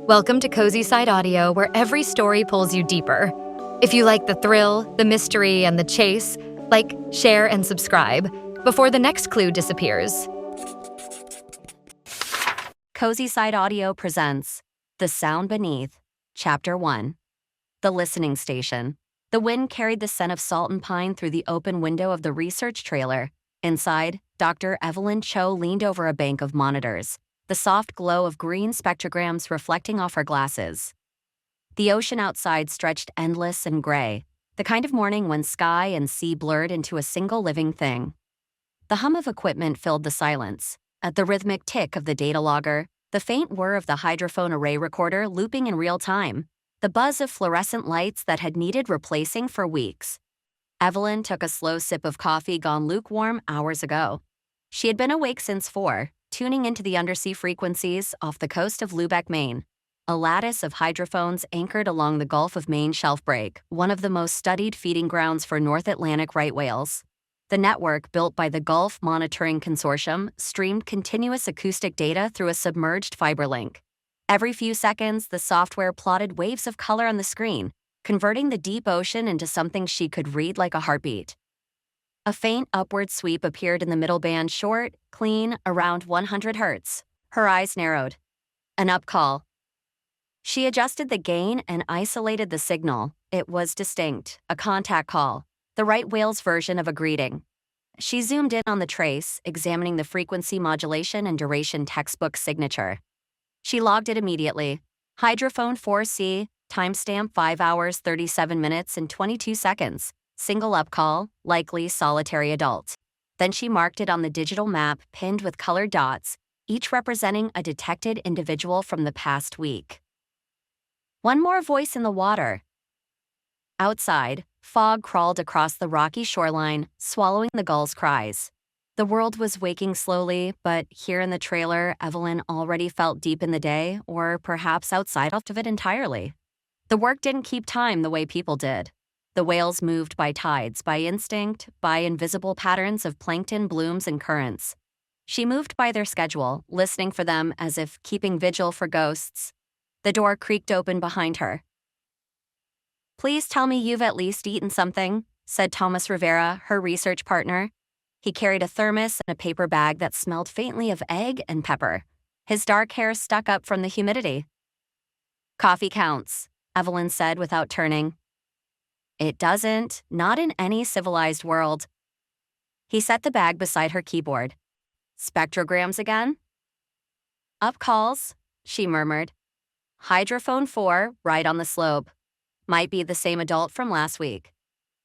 Welcome to Cozy Side Audio, where every story pulls you deeper. If you like the thrill, the mystery, and the chase, like, share, and subscribe before the next clue disappears. Cozy Side Audio presents The Sound Beneath, Chapter 1. The Listening Station. The wind carried the scent of salt and pine through the open window of the research trailer. Inside, Dr. Evelyn Shaw leaned over a bank of monitors, the soft glow of green spectrograms reflecting off her glasses. The ocean outside stretched endless and gray, the kind of morning when sky and sea blurred into a single living thing. The hum of equipment filled the silence. At the rhythmic tick of the data logger, the faint whir of the hydrophone array recorder looping in real time, the buzz of fluorescent lights that had needed replacing for weeks. Evelyn took a slow sip of coffee gone lukewarm hours ago. She had been awake since 4, tuning into the undersea frequencies off the coast of Lubeck, Maine, a lattice of hydrophones anchored along the Gulf of Maine shelf break, one of the most studied feeding grounds for North Atlantic right whales. The network, built by the Gulf Monitoring Consortium, streamed continuous acoustic data through a submerged fiber link. Every few seconds, the software plotted waves of color on the screen, converting the deep ocean into something she could read like a heartbeat. A faint upward sweep appeared in the middle band, short, clean, around 100 hertz. Her eyes narrowed. An up call. She adjusted the gain and isolated the signal. It was distinct, a contact call, the right whale's version of a greeting. She zoomed in on the trace, examining the frequency modulation and duration textbook signature. She logged it immediately. Hydrophone 4C, timestamp 5 hours 37 minutes and 22 seconds. Single up call, likely solitary adult. Then she marked it on the digital map, pinned with colored dots, each representing a detected individual from the past week. One more voice in the water. Outside, fog crawled across the rocky shoreline, swallowing the gulls' cries. The world was waking slowly, but here in the trailer, Evelyn already felt deep in the day, or perhaps outside of it entirely. The work didn't keep time the way people did. The whales moved by tides, by instinct, by invisible patterns of plankton blooms and currents. She moved by their schedule, listening for them as if keeping vigil for ghosts. The door creaked open behind her. "Please tell me you've at least eaten something," said Thomas Rivera, her research partner. He carried a thermos and a paper bag that smelled faintly of egg and pepper. His dark hair stuck up from the humidity. "Coffee counts," Evelyn said without turning. "It doesn't, not in any civilized world." He set the bag beside her keyboard. "Spectrograms again?" "Up calls," she murmured. "Hydrophone 4, right on the slope. Might be the same adult from last week."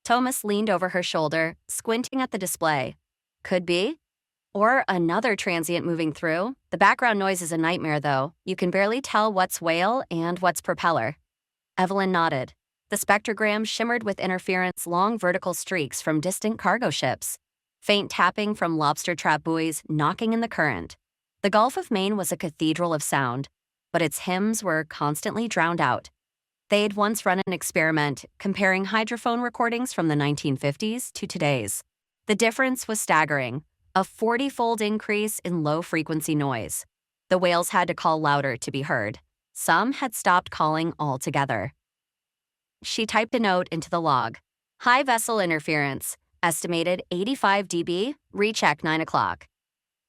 Thomas leaned over her shoulder, squinting at the display. "Could be. Or another transient moving through. The background noise is a nightmare, though. You can barely tell what's whale and what's propeller." Evelyn nodded. The spectrogram shimmered with interference, long vertical streaks from distant cargo ships. Faint tapping from lobster trap buoys knocking in the current. The Gulf of Maine was a cathedral of sound, but its hymns were constantly drowned out. They had once run an experiment comparing hydrophone recordings from the 1950s to today's. The difference was staggering, a 40-fold increase in low-frequency noise. The whales had to call louder to be heard. Some had stopped calling altogether. She typed a note into the log. "High vessel interference, estimated 85 dB, recheck 9 o'clock.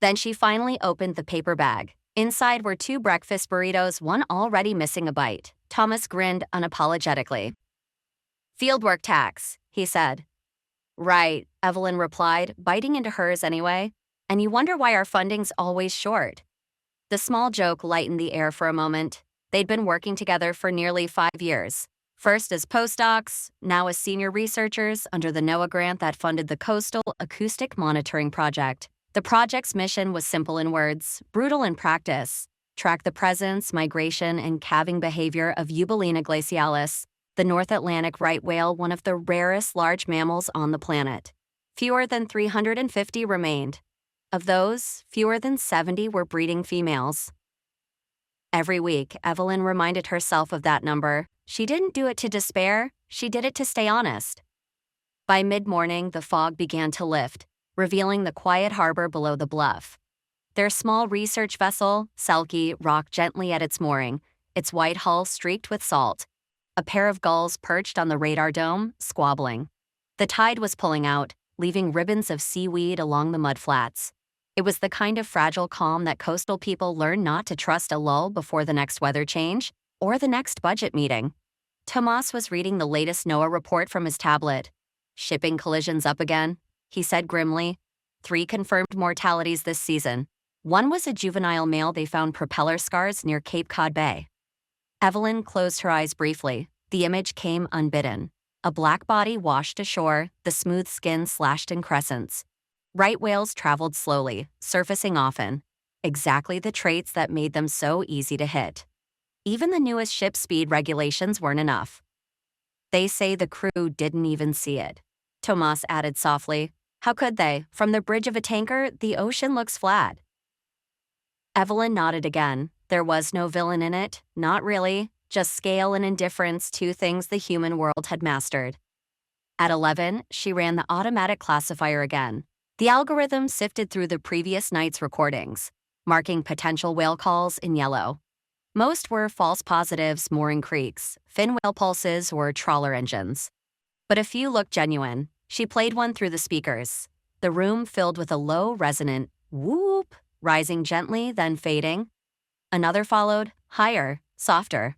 Then she finally opened the paper bag. Inside were 2 breakfast burritos, one already missing a bite. Thomas grinned unapologetically. "Fieldwork tax," he said. "Right," Evelyn replied, biting into hers anyway. "And you wonder why our funding's always short." The small joke lightened the air for a moment. They'd been working together for nearly 5 years. First as postdocs, now as senior researchers under the NOAA grant that funded the Coastal Acoustic Monitoring Project. The project's mission was simple in words, brutal in practice. Track the presence, migration, and calving behavior of Eubulina glacialis, the North Atlantic right whale, one of the rarest large mammals on the planet. Fewer than 350 remained. Of those, fewer than 70 were breeding females. Every week, Evelyn reminded herself of that number. She didn't do it to despair, she did it to stay honest. By mid-morning, the fog began to lift, revealing the quiet harbor below the bluff. Their small research vessel, Selkie, rocked gently at its mooring, its white hull streaked with salt. A pair of gulls perched on the radar dome, squabbling. The tide was pulling out, leaving ribbons of seaweed along the mudflats. It was the kind of fragile calm that coastal people learn not to trust a lull before the next weather change or the next budget meeting. Tomas was reading the latest NOAA report from his tablet. Shipping collisions up again, he said grimly. 3 confirmed mortalities this season. One was a juvenile male they found propeller scars near Cape Cod Bay. Evelyn closed her eyes briefly. The image came unbidden. A black body washed ashore, the smooth skin slashed in crescents. Right whales traveled slowly, surfacing often. Exactly the traits that made them so easy to hit. Even the newest ship speed regulations weren't enough. They say the crew didn't even see it. Tomas added softly. How could they? From the bridge of a tanker, the ocean looks flat. Evelyn nodded again. There was no villain in it, not really, just scale and indifference, 2 things the human world had mastered. At 11, she ran the automatic classifier again. The algorithm sifted through the previous night's recordings, marking potential whale calls in yellow. Most were false positives, mooring creaks, fin whale pulses, or trawler engines. But a few looked genuine. She played one through the speakers. The room filled with a low, resonant whoop, rising gently, then fading. Another followed, higher, softer.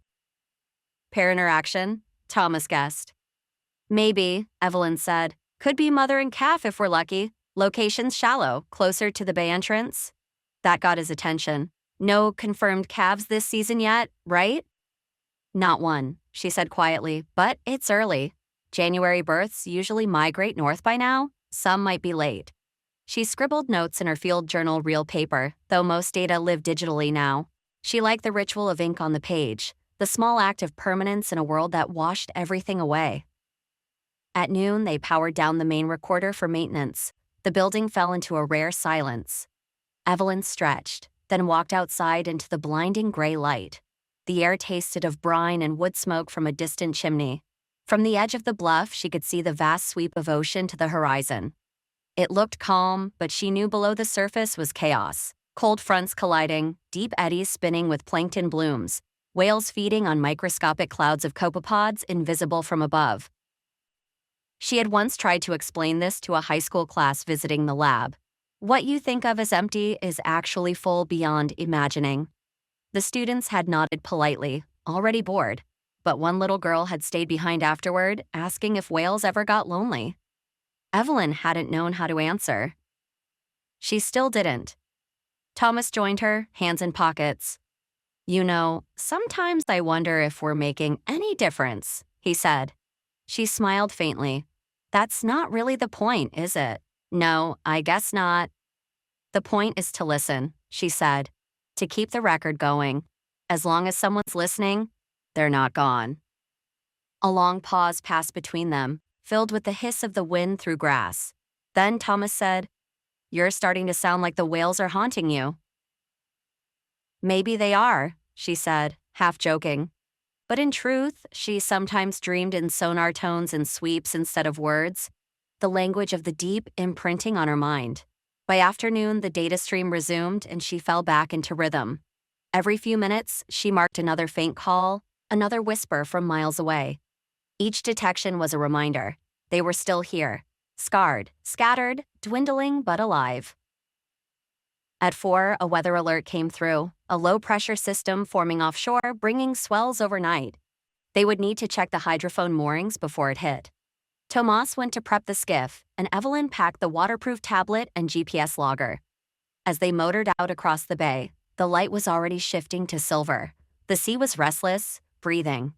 Pair interaction, Thomas guessed. Maybe, Evelyn said. Could be mother and calf if we're lucky. Location's shallow, closer to the bay entrance. That got his attention. No confirmed calves this season yet, right? Not one, she said quietly, but it's early. January births usually migrate north by now. Some might be late. She scribbled notes in her field journal reel paper, though most data live digitally now. She liked the ritual of ink on the page, the small act of permanence in a world that washed everything away. At noon, they powered down the main recorder for maintenance. The building fell into a rare silence. Evelyn stretched, then walked outside into the blinding gray light. The air tasted of brine and wood smoke from a distant chimney. From the edge of the bluff, she could see the vast sweep of ocean to the horizon. It looked calm, but she knew below the surface was chaos. Cold fronts colliding, deep eddies spinning with plankton blooms, whales feeding on microscopic clouds of copepods invisible from above. She had once tried to explain this to a high school class visiting the lab. What you think of as empty is actually full beyond imagining. The students had nodded politely, already bored, but one little girl had stayed behind afterward, asking if whales ever got lonely. Evelyn hadn't known how to answer. She still didn't. Thomas joined her, hands in pockets. You know, sometimes I wonder if we're making any difference, he said. She smiled faintly. That's not really the point, is it? No, I guess not. The point is to listen, she said, to keep the record going. As long as someone's listening, they're not gone. A long pause passed between them, filled with the hiss of the wind through grass. Then Thomas said, You're starting to sound like the whales are haunting you. Maybe they are, she said, half joking. But in truth, she sometimes dreamed in sonar tones and sweeps instead of words, the language of the deep imprinting on her mind. By afternoon, the data stream resumed and she fell back into rhythm. Every few minutes, she marked another faint call, another whisper from miles away. Each detection was a reminder. They were still here, scarred, scattered, dwindling but alive. At 4, a weather alert came through, a low-pressure system forming offshore, bringing swells overnight. They would need to check the hydrophone moorings before it hit. Tomas went to prep the skiff, and Evelyn packed the waterproof tablet and GPS logger. As they motored out across the bay, the light was already shifting to silver. The sea was restless, breathing.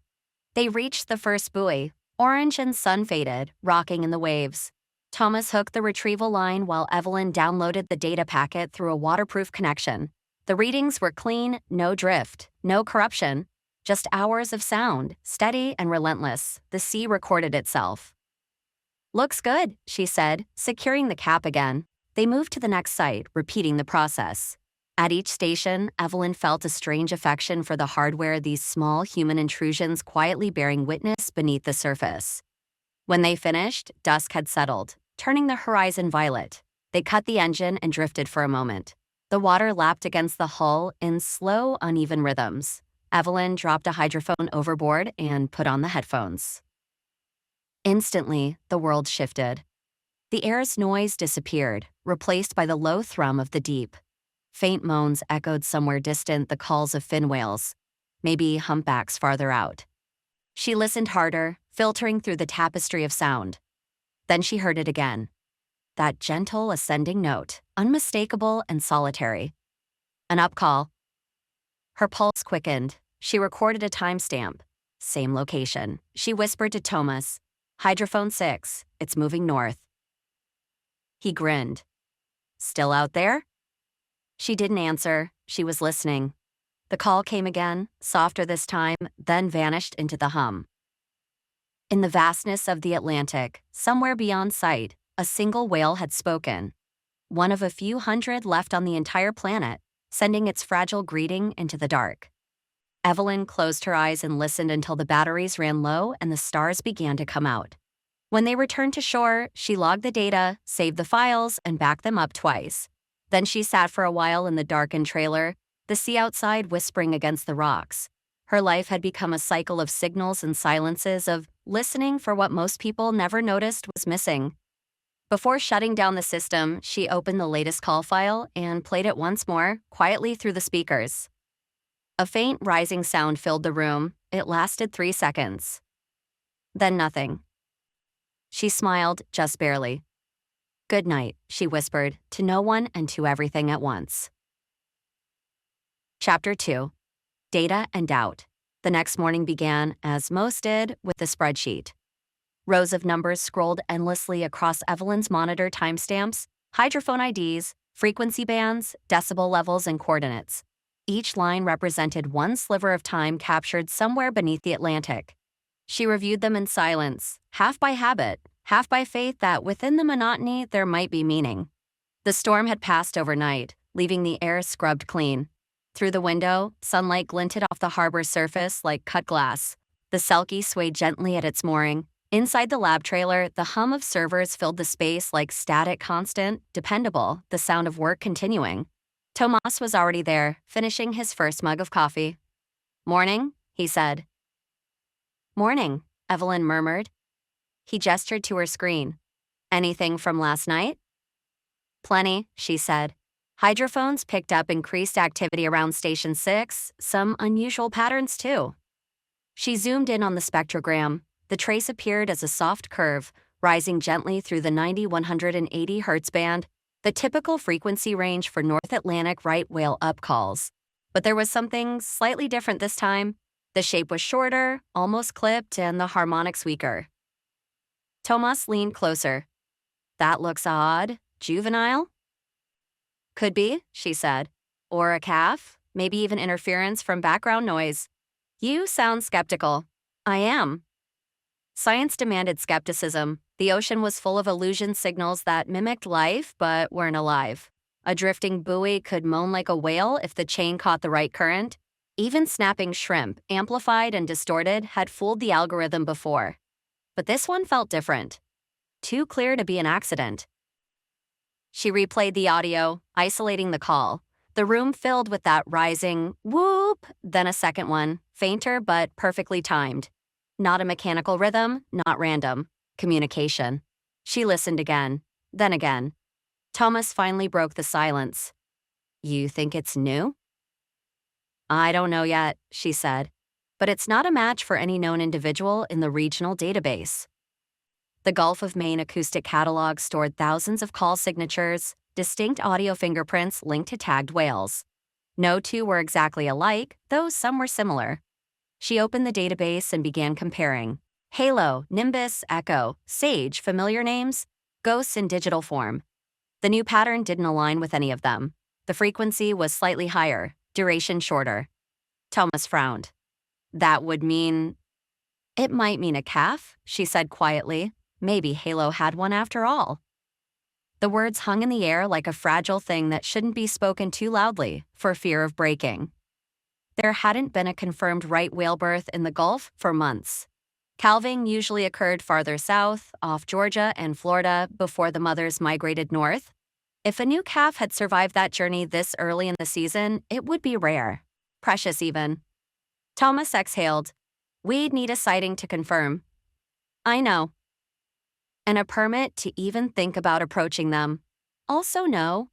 They reached the first buoy, orange and sun-faded, rocking in the waves. Thomas hooked the retrieval line while Evelyn downloaded the data packet through a waterproof connection. The readings were clean, no drift, no corruption, just hours of sound, steady and relentless. The sea recorded itself. Looks good, she said, securing the cap again. They moved to the next site, repeating the process. At each station, Evelyn felt a strange affection for the hardware, these small human intrusions quietly bearing witness beneath the surface. When they finished, dusk had settled, turning the horizon violet. They cut the engine and drifted for a moment. The water lapped against the hull in slow, uneven rhythms. Evelyn dropped a hydrophone overboard and put on the headphones. Instantly, the world shifted. The air's noise disappeared, replaced by the low thrum of the deep. Faint moans echoed somewhere distant the calls of fin whales, maybe humpbacks farther out. She listened harder, filtering through the tapestry of sound. Then she heard it again. That gentle ascending note, unmistakable and solitary. An up-call. Her pulse quickened. She recorded a timestamp. Same location. She whispered to Thomas, "Hydrophone 6, it's moving north." He grinned. "Still out there?" She didn't answer. She was listening. The call came again, softer this time, then vanished into the hum. In the vastness of the Atlantic, somewhere beyond sight, a single whale had spoken. One of a few hundred left on the entire planet, sending its fragile greeting into the dark. Evelyn closed her eyes and listened until the batteries ran low and the stars began to come out. When they returned to shore, she logged the data, saved the files, and backed them up twice. Then she sat for a while in the darkened trailer, the sea outside whispering against the rocks. Her life had become a cycle of signals and silences, of listening for what most people never noticed was missing. Before shutting down the system, she opened the latest call file and played it once more, quietly through the speakers. A faint rising sound filled the room. It lasted 3 seconds. Then nothing. She smiled, just barely. "Good night," she whispered, to no one and to everything at once. Chapter 2. Data and Doubt. The next morning began, as most did, with the spreadsheet. Rows of numbers scrolled endlessly across Evelyn's monitor timestamps, hydrophone IDs, frequency bands, decibel levels, and coordinates. Each line represented one sliver of time captured somewhere beneath the Atlantic. She reviewed them in silence, half by habit, half by faith that within the monotony there might be meaning. The storm had passed overnight, leaving the air scrubbed clean. Through the window, sunlight glinted off the harbor's surface like cut glass. The Selkie swayed gently at its mooring. Inside the lab trailer, the hum of servers filled the space like static, constant, dependable, the sound of work continuing. Tomas was already there, finishing his first mug of coffee. "Morning," he said. "Morning," Evelyn murmured. He gestured to her screen. "Anything from last night?" "Plenty," she said. Hydrophones picked up increased activity around Station 6, some unusual patterns too. She zoomed in on the spectrogram. The trace appeared as a soft curve, rising gently through the 90-180 Hz band, the typical frequency range for North Atlantic right whale upcalls. But there was something slightly different this time. The shape was shorter, almost clipped, and the harmonics weaker. Tomas leaned closer. "That looks odd. Juvenile?" "Could be," she said. "Or a calf, maybe even interference from background noise. You sound skeptical." "I am." Science demanded skepticism. The ocean was full of illusion signals that mimicked life but weren't alive. A drifting buoy could moan like a whale if the chain caught the right current. Even snapping shrimp, amplified and distorted, had fooled the algorithm before. But this one felt different. Too clear to be an accident. She replayed the audio, isolating the call. The room filled with that rising whoop, then a second one, fainter but perfectly timed. Not a mechanical rhythm, not random. Communication. She listened again, then again. Thomas finally broke the silence. "You think it's new?" "I don't know yet," she said. "But it's not a match for any known individual in the regional database." The Gulf of Maine acoustic catalog stored thousands of call signatures, distinct audio fingerprints linked to tagged whales. No two were exactly alike, though some were similar. She opened the database and began comparing. Halo, Nimbus, Echo, Sage, familiar names, ghosts in digital form. The new pattern didn't align with any of them. The frequency was slightly higher, duration shorter. Thomas frowned. "That would mean—" "It might mean a calf," she said quietly. Maybe Halo had one after all. The words hung in the air like a fragile thing that shouldn't be spoken too loudly, for fear of breaking. There hadn't been a confirmed right whale birth in the Gulf for months. Calving usually occurred farther south, off Georgia and Florida, before the mothers migrated north. If a new calf had survived that journey this early in the season, it would be rare. Precious even. Thomas exhaled. We'd need a sighting to confirm. I know. And a permit to even think about approaching them. Also no.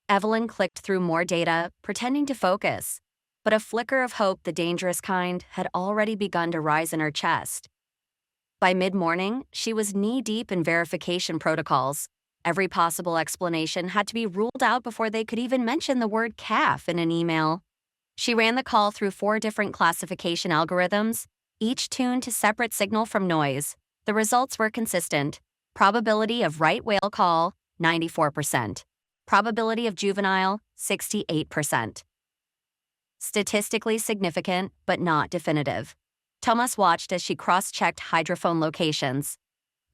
Evelyn clicked through more data, pretending to focus. But a flicker of hope, the dangerous kind, had already begun to rise in her chest. By mid-morning, she was knee-deep in verification protocols. Every possible explanation had to be ruled out before they could even mention the word calf in an email. She ran the call through 4 different classification algorithms, each tuned to separate signal from noise. The results were consistent. Probability of right whale call, 94%. Probability of juvenile, 68%. Statistically significant, but not definitive. Thomas watched as she cross-checked hydrophone locations.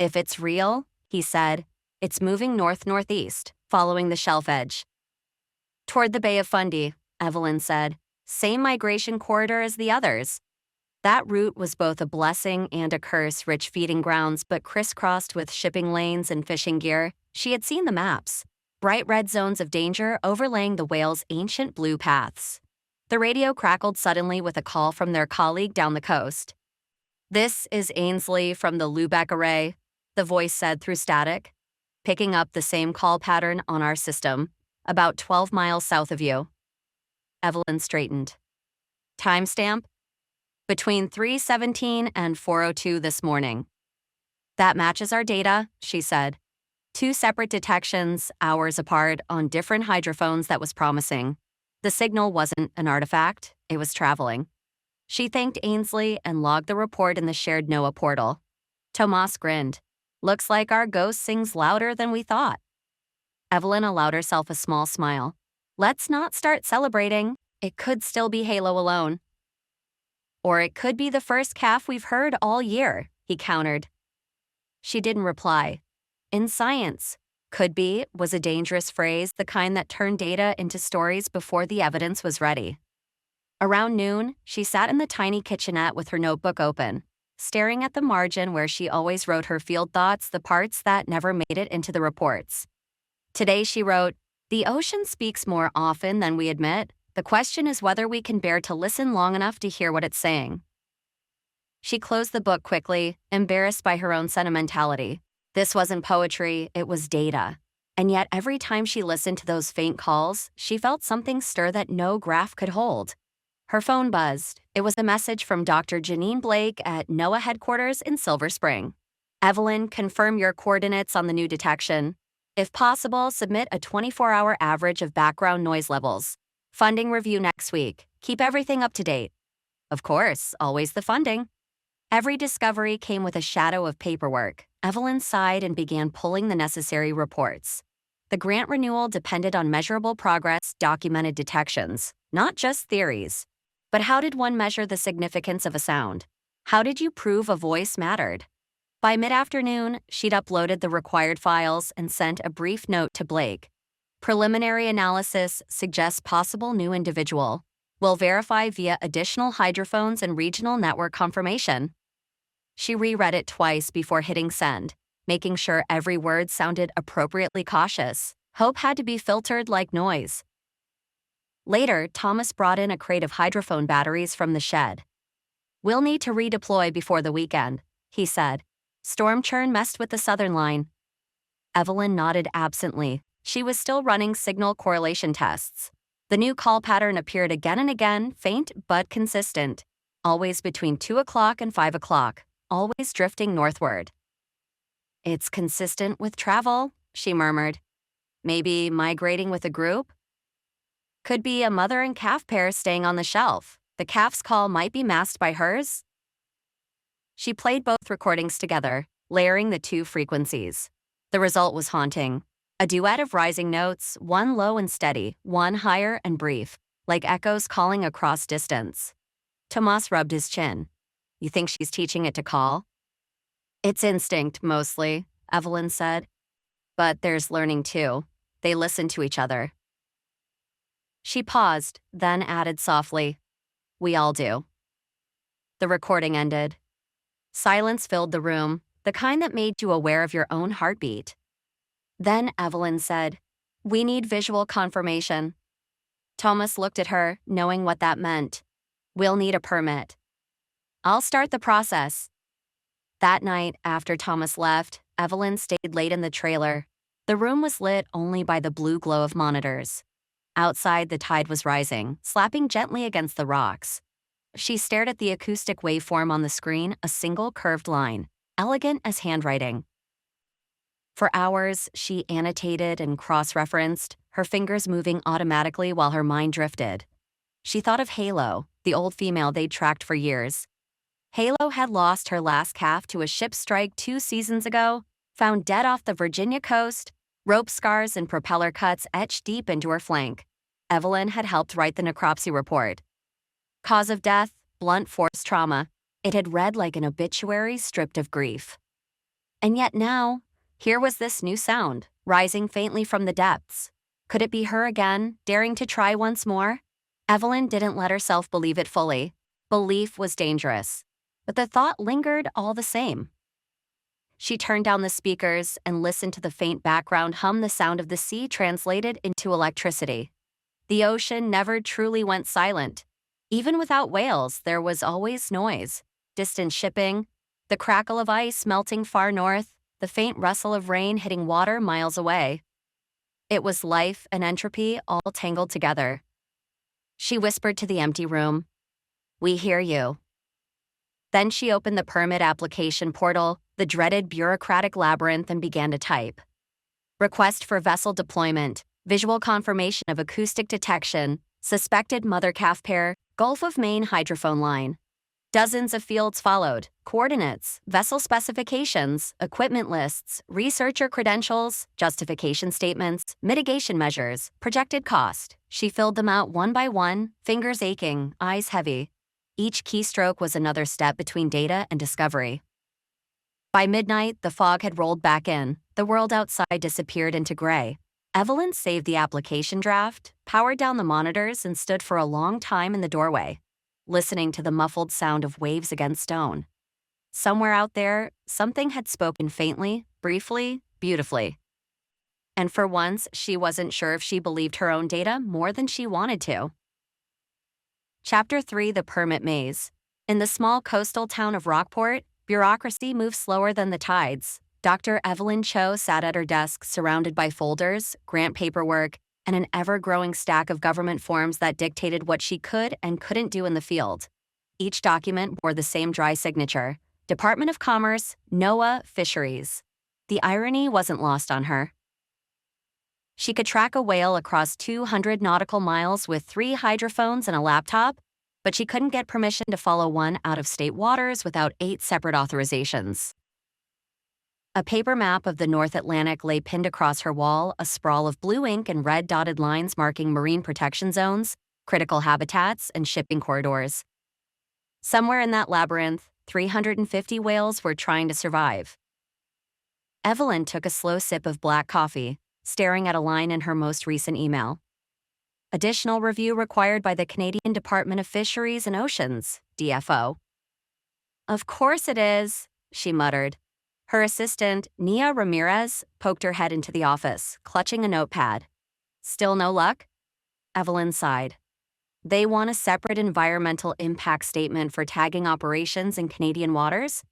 If it's real, he said, it's moving north-northeast, following the shelf edge. Toward the Bay of Fundy, Evelyn said. Same migration corridor as the others. That route was both a blessing and a curse, rich feeding grounds, but crisscrossed with shipping lanes and fishing gear. She had seen the maps. Bright red zones of danger overlaying the whale's ancient blue paths. The radio crackled suddenly with a call from their colleague down the coast. This is Ainsley from the Lubeck Array, the voice said through static, picking up the same call pattern on our system, about 12 miles south of you. Evelyn straightened. Timestamp? Between 3:17 and 4:02 this morning. That matches our data, she said. 2 separate detections, hours apart, on different hydrophones. That was promising. The signal wasn't an artifact, it was traveling. She thanked Ainsley and logged the report in the shared NOAA portal. Tomas grinned. Looks like our ghost sings louder than we thought. Evelyn allowed herself a small smile. Let's not start celebrating. It could still be Halo alone. Or it could be the first calf we've heard all year, he countered. She didn't reply. In science, could be was a dangerous phrase, the kind that turned data into stories before the evidence was ready. Around noon, she sat in the tiny kitchenette with her notebook open, staring at the margin where she always wrote her field thoughts, the parts that never made it into the reports. Today she wrote, "The ocean speaks more often than we admit. The question is whether we can bear to listen long enough to hear what it's saying." She closed the book quickly, embarrassed by her own sentimentality. This wasn't poetry, it was data. And yet every time she listened to those faint calls, she felt something stir that no graph could hold. Her phone buzzed. It was a message from Dr. Janine Blake at NOAA headquarters in Silver Spring. Evelyn, confirm your coordinates on the new detection. If possible, submit a 24-hour average of background noise levels. Funding review next week. Keep everything up to date. Of course, always the funding. Every discovery came with a shadow of paperwork. Evelyn sighed and began pulling the necessary reports. The grant renewal depended on measurable progress, documented detections, not just theories. But how did one measure the significance of a sound? How did you prove a voice mattered? By mid-afternoon, she'd uploaded the required files and sent a brief note to Blake. Preliminary analysis suggests possible new individual. Will verify via additional hydrophones and regional network confirmation. She reread it twice before hitting send, making sure every word sounded appropriately cautious. Hope had to be filtered like noise. Later, Thomas brought in a crate of hydrophone batteries from the shed. We'll need to redeploy before the weekend, he said. Storm churn messed with the southern line. Evelyn nodded absently. She was still running signal correlation tests. The new call pattern appeared again and again, faint but consistent. Always between 2 o'clock and 5 o'clock, always drifting northward. It's consistent with travel, she murmured. Maybe migrating with a group? Could be a mother and calf pair staying on the shelf. The calf's call might be masked by hers. She played both recordings together, layering the 2 frequencies. The result was haunting. A duet of rising notes, one low and steady, one higher and brief, like echoes calling across distance. Tomas rubbed his chin. You think she's teaching it to call? It's instinct, mostly, Evelyn said. But there's learning too. They listen to each other. She paused, then added softly, we all do. The recording ended. Silence filled the room, the kind that made you aware of your own heartbeat. Then Evelyn said, we need visual confirmation. Thomas looked at her, knowing what that meant. We'll need a permit. I'll start the process. That night, after Thomas left, Evelyn stayed late in the trailer. The room was lit only by the blue glow of monitors. Outside, the tide was rising, slapping gently against the rocks. She stared at the acoustic waveform on the screen, a single curved line, elegant as handwriting. For hours, she annotated and cross-referenced, her fingers moving automatically while her mind drifted. She thought of Halo, the old female they'd tracked for years. Halo had lost her last calf to a ship strike 2 seasons ago, found dead off the Virginia coast, rope scars and propeller cuts etched deep into her flank. Evelyn had helped write the necropsy report. Cause of death, blunt force trauma. It had read like an obituary stripped of grief. And yet now, here was this new sound, rising faintly from the depths. Could it be her again, daring to try once more? Evelyn didn't let herself believe it fully. Belief was dangerous. But the thought lingered all the same. She turned down the speakers and listened to the faint background hum, the sound of the sea translated into electricity. The ocean never truly went silent. Even without whales, there was always noise. Distant shipping, the crackle of ice melting far north, the faint rustle of rain hitting water miles away. It was life and entropy all tangled together. She whispered to the empty room, "We hear you." Then she opened the permit application portal, the dreaded bureaucratic labyrinth, and began to type. Request for vessel deployment, visual confirmation of acoustic detection, suspected mother-calf pair, Gulf of Maine hydrophone line. Dozens of fields followed: coordinates, vessel specifications, equipment lists, researcher credentials, justification statements, mitigation measures, projected cost. She filled them out one by one, fingers aching, eyes heavy. Each keystroke was another step between data and discovery. By midnight, the fog had rolled back in. The world outside disappeared into gray. Evelyn saved the application draft, powered down the monitors, and stood for a long time in the doorway, listening to the muffled sound of waves against stone. Somewhere out there, something had spoken faintly, briefly, beautifully. And for once, she wasn't sure if she believed her own data more than she wanted to. Chapter 3: The Permit Maze. In the small coastal town of Rockport, bureaucracy moved slower than the tides. Dr. Evelyn Shaw sat at her desk surrounded by folders, grant paperwork, and an ever-growing stack of government forms that dictated what she could and couldn't do in the field. Each document bore the same dry signature: Department of Commerce, NOAA, Fisheries. The irony wasn't lost on her. She could track a whale across 200 nautical miles with 3 hydrophones and a laptop, but she couldn't get permission to follow one out of state waters without 8 separate authorizations. A paper map of the North Atlantic lay pinned across her wall, a sprawl of blue ink and red dotted lines marking marine protection zones, critical habitats, and shipping corridors. Somewhere in that labyrinth, 350 whales were trying to survive. Evelyn took a slow sip of black coffee, staring at a line in her most recent email. Additional review required by the Canadian Department of Fisheries and Oceans, DFO. Of course it is, she muttered. Her assistant, Nia Ramirez, poked her head into the office, clutching a notepad. Still no luck? Evelyn sighed. They want a separate environmental impact statement for tagging operations in Canadian waters?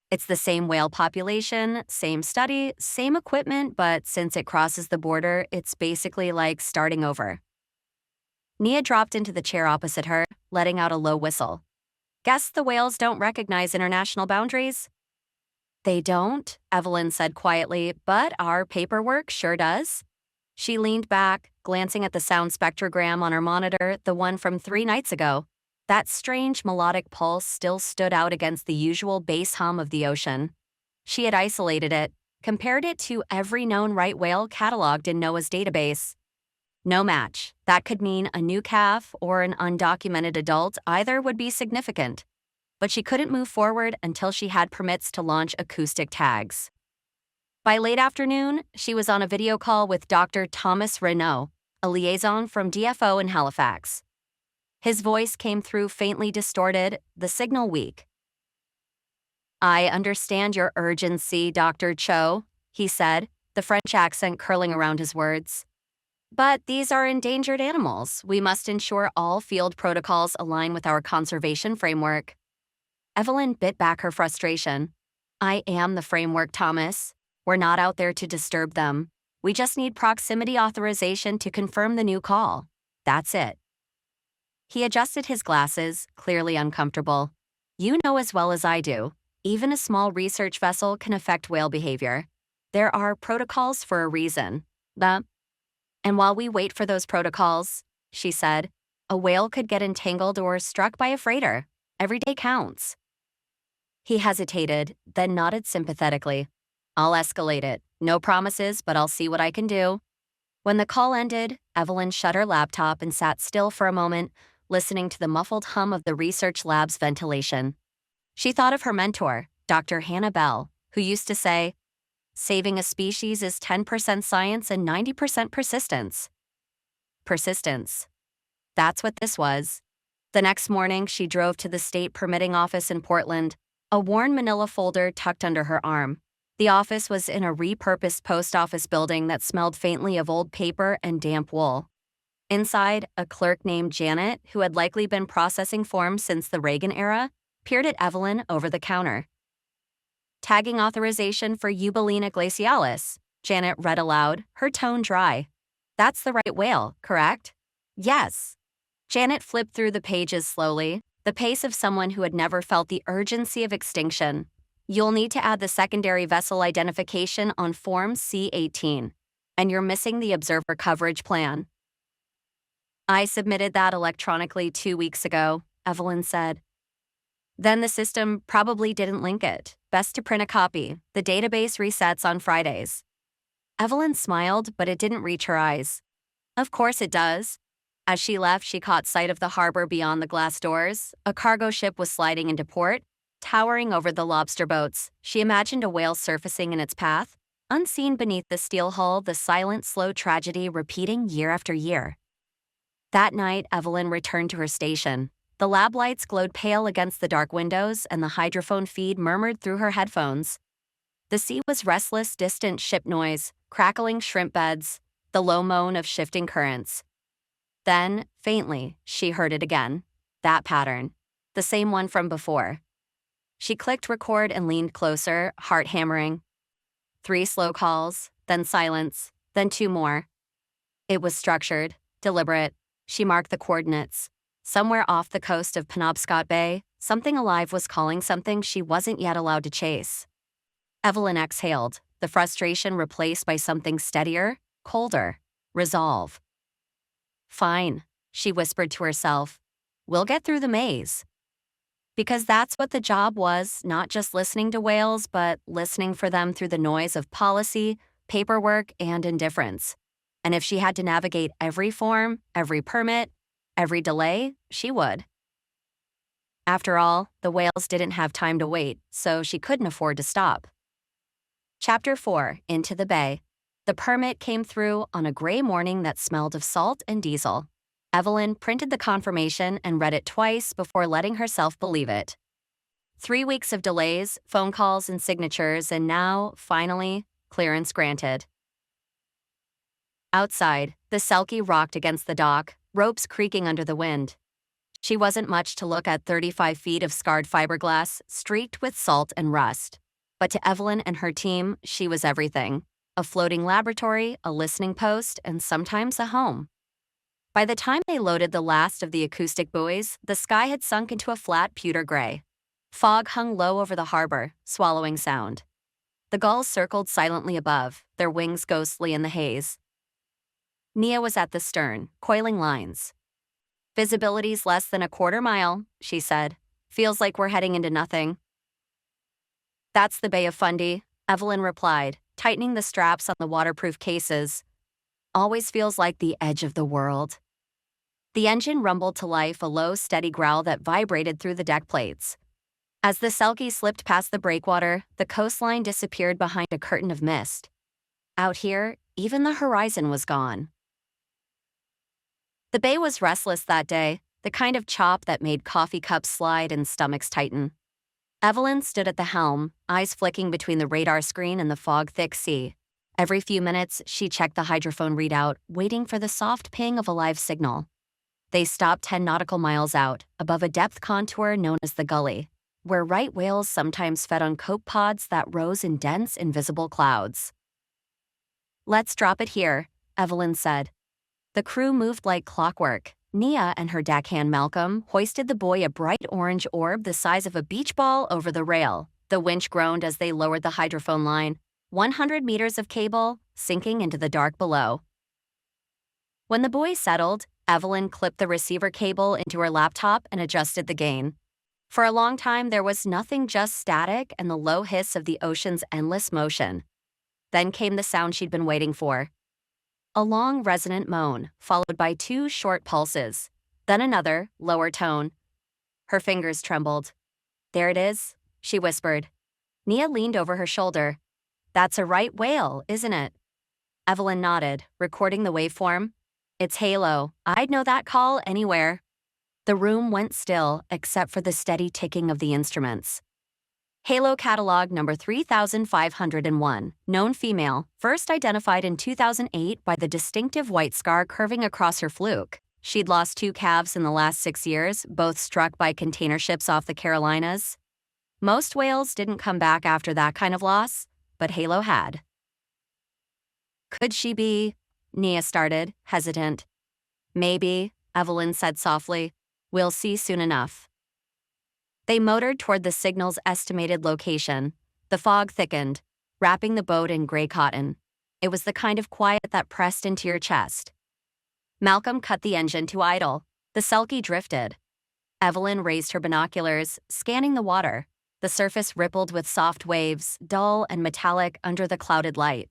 It's the same whale population, same study, same equipment, but since it crosses the border, it's basically like starting over. Nia dropped into the chair opposite her, letting out a low whistle. Guess the whales don't recognize international boundaries? They don't, Evelyn said quietly, but our paperwork sure does. She leaned back, glancing at the sound spectrogram on her monitor, the one from 3 nights ago. That strange melodic pulse still stood out against the usual bass hum of the ocean. She had isolated it, compared it to every known right whale cataloged in NOAA's database. No match. That could mean a new calf or an undocumented adult. Either would be significant. But she couldn't move forward until she had permits to launch acoustic tags. By late afternoon, she was on a video call with Dr. Thomas Renaud, a liaison from DFO in Halifax. His voice came through faintly distorted, the signal weak. I understand your urgency, Dr. Cho, he said, the French accent curling around his words. But these are endangered animals. We must ensure all field protocols align with our conservation framework. Evelyn bit back her frustration. I am the framework, Thomas. We're not out there to disturb them. We just need proximity authorization to confirm the new call. That's it. He adjusted his glasses, clearly uncomfortable. You know as well as I do, even a small research vessel can affect whale behavior. There are protocols for a reason. And while we wait for those protocols, she said, a whale could get entangled or struck by a freighter. Every day counts. He hesitated, then nodded sympathetically. I'll escalate it. No promises, but I'll see what I can do. When the call ended, Evelyn shut her laptop and sat still for a moment, listening to the muffled hum of the research lab's ventilation. She thought of her mentor, Dr. Hannah Bell, who used to say, saving a species is 10% science and 90% persistence. Persistence. That's what this was. The next morning, she drove to the state permitting office in Portland, a worn manila folder tucked under her arm. The office was in a repurposed post office building that smelled faintly of old paper and damp wool. Inside, a clerk named Janet, who had likely been processing forms since the Reagan era, peered at Evelyn over the counter. Tagging authorization for Eubelina glacialis, Janet read aloud, her tone dry. That's the right whale, correct? Yes. Janet flipped through the pages slowly, the pace of someone who had never felt the urgency of extinction. You'll need to add the secondary vessel identification on Form C-18, and you're missing the observer coverage plan. I submitted that electronically 2 weeks ago, Evelyn said. Then the system probably didn't link it. Best to print a copy. The database resets on Fridays. Evelyn smiled, but it didn't reach her eyes. Of course it does. As she left, she caught sight of the harbor beyond the glass doors. A cargo ship was sliding into port. Towering over the lobster boats, she imagined a whale surfacing in its path, unseen beneath the steel hull, the silent, slow tragedy repeating year after year. That night, Evelyn returned to her station. The lab lights glowed pale against the dark windows, and the hydrophone feed murmured through her headphones. The sea was restless, distant ship noise, crackling shrimp beds, the low moan of shifting currents. Then, faintly, she heard it again. That pattern. The same one from before. She clicked record and leaned closer, heart hammering. 3 slow calls, then silence, then 2 more. It was structured, deliberate. She marked the coordinates. Somewhere off the coast of Penobscot Bay, something alive was calling something she wasn't yet allowed to chase. Evelyn exhaled, the frustration replaced by something steadier, colder. Resolve. Fine, she whispered to herself. We'll get through the maze. Because that's what the job was, not just listening to whales, but listening for them through the noise of policy, paperwork, and indifference. And if she had to navigate every form, every permit, every delay, she would. After all, the whales didn't have time to wait, so she couldn't afford to stop. Chapter 4, Into the Bay. The permit came through on a gray morning that smelled of salt and diesel. Evelyn printed the confirmation and read it twice before letting herself believe it. 3 weeks of delays, phone calls, and signatures, and now, finally, clearance granted. Outside, the Selkie rocked against the dock, ropes creaking under the wind. She wasn't much to look at 35 feet of scarred fiberglass, streaked with salt and rust. But to Evelyn and her team, she was everything. A floating laboratory, a listening post, and sometimes a home. By the time they loaded the last of the acoustic buoys, the sky had sunk into a flat pewter gray. Fog hung low over the harbor, swallowing sound. The gulls circled silently above, their wings ghostly in the haze. Nia was at the stern, coiling lines. Visibility's less than a quarter mile, she said. Feels like we're heading into nothing. That's the Bay of Fundy, Evelyn replied, tightening the straps on the waterproof cases. Always feels like the edge of the world. The engine rumbled to life, a low, steady growl that vibrated through the deck plates. As the Selkie slipped past the breakwater, the coastline disappeared behind a curtain of mist. Out here, even the horizon was gone. The bay was restless that day, the kind of chop that made coffee cups slide and stomachs tighten. Evelyn stood at the helm, eyes flicking between the radar screen and the fog-thick sea. Every few minutes, she checked the hydrophone readout, waiting for the soft ping of a live signal. They stopped 10 nautical miles out, above a depth contour known as the gully, where right whales sometimes fed on copepods that rose in dense, invisible clouds. "Let's drop it here," Evelyn said. The crew moved like clockwork. Nia and her deckhand Malcolm hoisted the buoy a bright orange orb the size of a beach ball over the rail. The winch groaned as they lowered the hydrophone line, 100 meters of cable sinking into the dark below. When the buoy settled, Evelyn clipped the receiver cable into her laptop and adjusted the gain. For a long time, there was nothing, just static and the low hiss of the ocean's endless motion. Then came the sound she'd been waiting for. A long, resonant moan, followed by 2 short pulses. Then another, lower tone. Her fingers trembled. "There it is," she whispered. Nia leaned over her shoulder. "That's a right whale, isn't it?" Evelyn nodded, recording the waveform. "It's Halo. I'd know that call anywhere." The room went still, except for the steady ticking of the instruments. Halo catalog number 3501, known female, first identified in 2008 by the distinctive white scar curving across her fluke. She'd lost 2 calves in the last 6 years, both struck by container ships off the Carolinas. Most whales didn't come back after that kind of loss, but Halo had. "Could she be?" Nia started, hesitant. "Maybe," Evelyn said softly. "We'll see soon enough." They motored toward the signal's estimated location. The fog thickened, wrapping the boat in gray cotton. It was the kind of quiet that pressed into your chest. Malcolm cut the engine to idle. The Selkie drifted. Evelyn raised her binoculars, scanning the water. The surface rippled with soft waves, dull and metallic under the clouded light.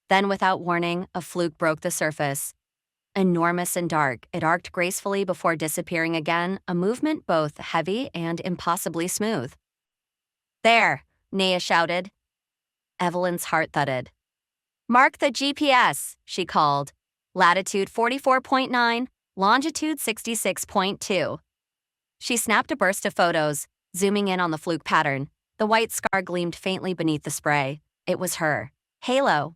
Then, without warning, a fluke broke the surface. Enormous and dark, it arced gracefully before disappearing again, a movement both heavy and impossibly smooth. "There," Nia shouted. Evelyn's heart thudded. "Mark the GPS," she called. "Latitude 44.9, longitude 66.2. She snapped a burst of photos, zooming in on the fluke pattern. The white scar gleamed faintly beneath the spray. It was her. Halo.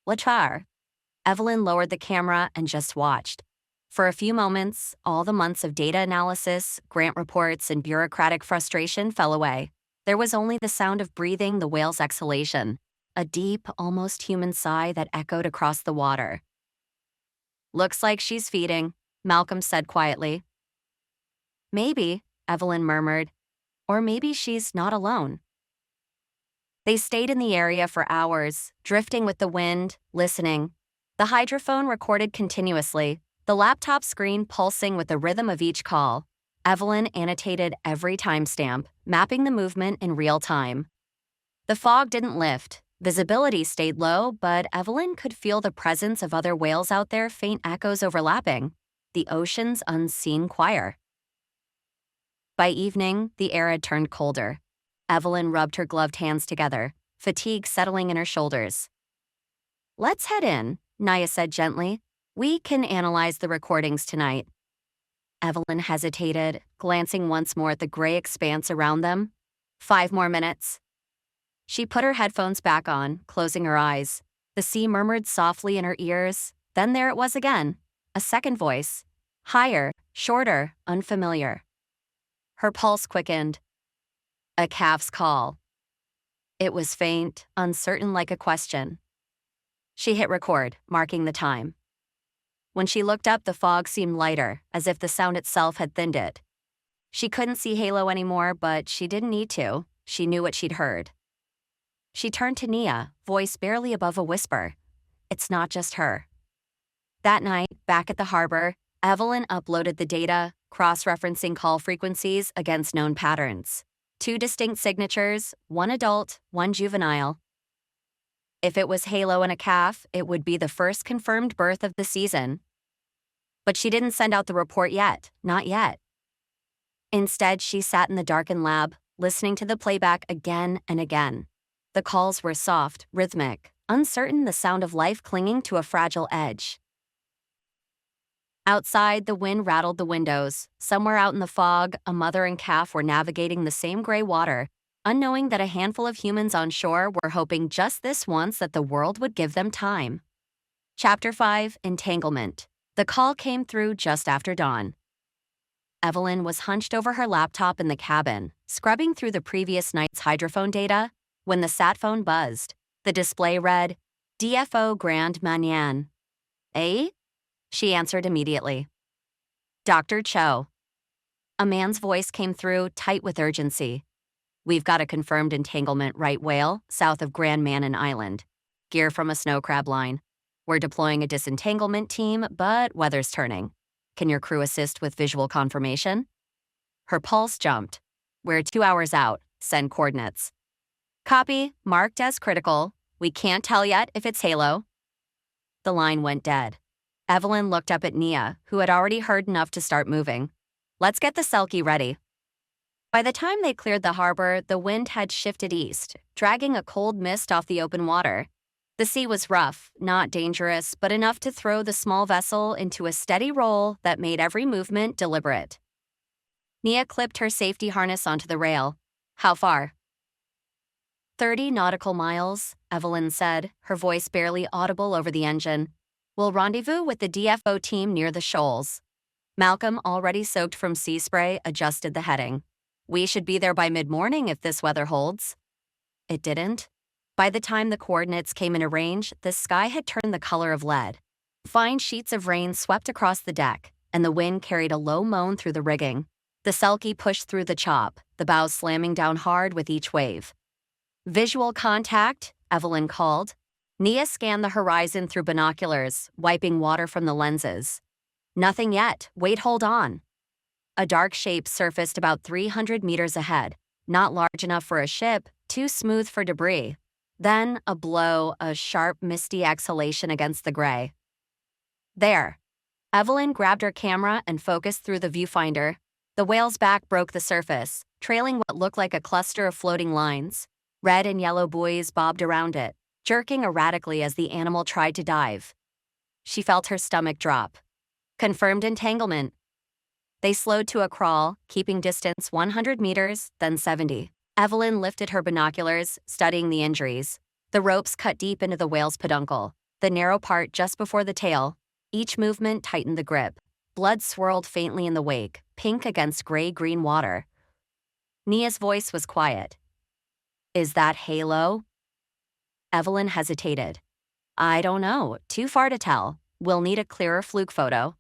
Lachar. Evelyn lowered the camera and just watched. For a few moments, all the months of data analysis, grant reports, and bureaucratic frustration fell away. There was only the sound of breathing, the whale's exhalation, a deep, almost human sigh that echoed across the water. "Looks like she's feeding," Malcolm said quietly. "Maybe," Evelyn murmured. "Or maybe she's not alone." They stayed in the area for hours, drifting with the wind, listening. The hydrophone recorded continuously, the laptop screen pulsing with the rhythm of each call. Evelyn annotated every timestamp, mapping the movement in real time. The fog didn't lift. Visibility stayed low, but Evelyn could feel the presence of other whales out there, faint echoes overlapping. The ocean's unseen choir. By evening, the air had turned colder. Evelyn rubbed her gloved hands together, fatigue settling in her shoulders. "Let's head in," Nia said gently. "We can analyze the recordings tonight." Evelyn hesitated, glancing once more at the gray expanse around them. 5 more minutes. She put her headphones back on, closing her eyes. The sea murmured softly in her ears. Then there it was again. A second voice. Higher, shorter, unfamiliar. Her pulse quickened. A calf's call. It was faint, uncertain like a question. She hit record, marking the time. When she looked up, the fog seemed lighter, as if the sound itself had thinned it. She couldn't see Halo anymore, but she didn't need to. She knew what she'd heard. She turned to Nia, voice barely above a whisper. It's not just her. That night, back at the harbor, Evelyn uploaded the data, cross-referencing call frequencies against known patterns. 2 distinct signatures, 1 adult, 1 juvenile. If it was Halo and a calf, it would be the first confirmed birth of the season. But she didn't send out the report yet, not yet. Instead, she sat in the darkened lab, listening to the playback again and again. The calls were soft, rhythmic, uncertain, the sound of life clinging to a fragile edge. Outside, the wind rattled the windows. Somewhere out in the fog, a mother and calf were navigating the same gray water, unknowing that a handful of humans on shore were hoping just this once that the world would give them time. Chapter 5, Entanglement. The call came through just after dawn. Evelyn was hunched over her laptop in the cabin, scrubbing through the previous night's hydrophone data, when the sat phone buzzed. The display read, DFO Grand Manyan. Eh? She answered immediately. Dr. Cho. A man's voice came through, tight with urgency. We've got a confirmed entanglement right whale, south of Grand Manan Island. Gear from a snow crab line. We're deploying a disentanglement team, but weather's turning. Can your crew assist with visual confirmation? Her pulse jumped. We're 2 hours out. Send coordinates. Copy, marked as critical. We can't tell yet if it's Halo. The line went dead. Evelyn looked up at Nia, who had already heard enough to start moving. Let's get the Selkie ready. By the time they cleared the harbor, the wind had shifted east, dragging a cold mist off the open water. The sea was rough, not dangerous, but enough to throw the small vessel into a steady roll that made every movement deliberate. Nia clipped her safety harness onto the rail. How far? 30 nautical miles, Evelyn said, her voice barely audible over the engine. We'll rendezvous with the DFO team near the shoals. Malcolm, already soaked from sea spray, adjusted the heading. We should be there by mid-morning if this weather holds. It didn't. By the time the coordinates came into range, the sky had turned the color of lead. Fine sheets of rain swept across the deck, and the wind carried a low moan through the rigging. The Selkie pushed through the chop, the bows slamming down hard with each wave. Visual contact, Evelyn called. Nia scanned the horizon through binoculars, wiping water from the lenses. Nothing yet. Wait, hold on. A dark shape surfaced about 300 meters ahead, not large enough for a ship, too smooth for debris. Then a blow, a sharp, misty exhalation against the gray. There. Evelyn grabbed her camera and focused through the viewfinder. The whale's back broke the surface, trailing what looked like a cluster of floating lines. Red and yellow buoys bobbed around it, jerking erratically as the animal tried to dive. She felt her stomach drop. Confirmed entanglement. They slowed to a crawl, keeping distance 100 meters, then 70. Evelyn lifted her binoculars, studying the injuries. The ropes cut deep into the whale's peduncle, the narrow part just before the tail. Each movement tightened the grip. Blood swirled faintly in the wake, pink against gray-green water. Nia's voice was quiet. Is that Halo? Evelyn hesitated. I don't know. Too far to tell. We'll need a clearer fluke photo.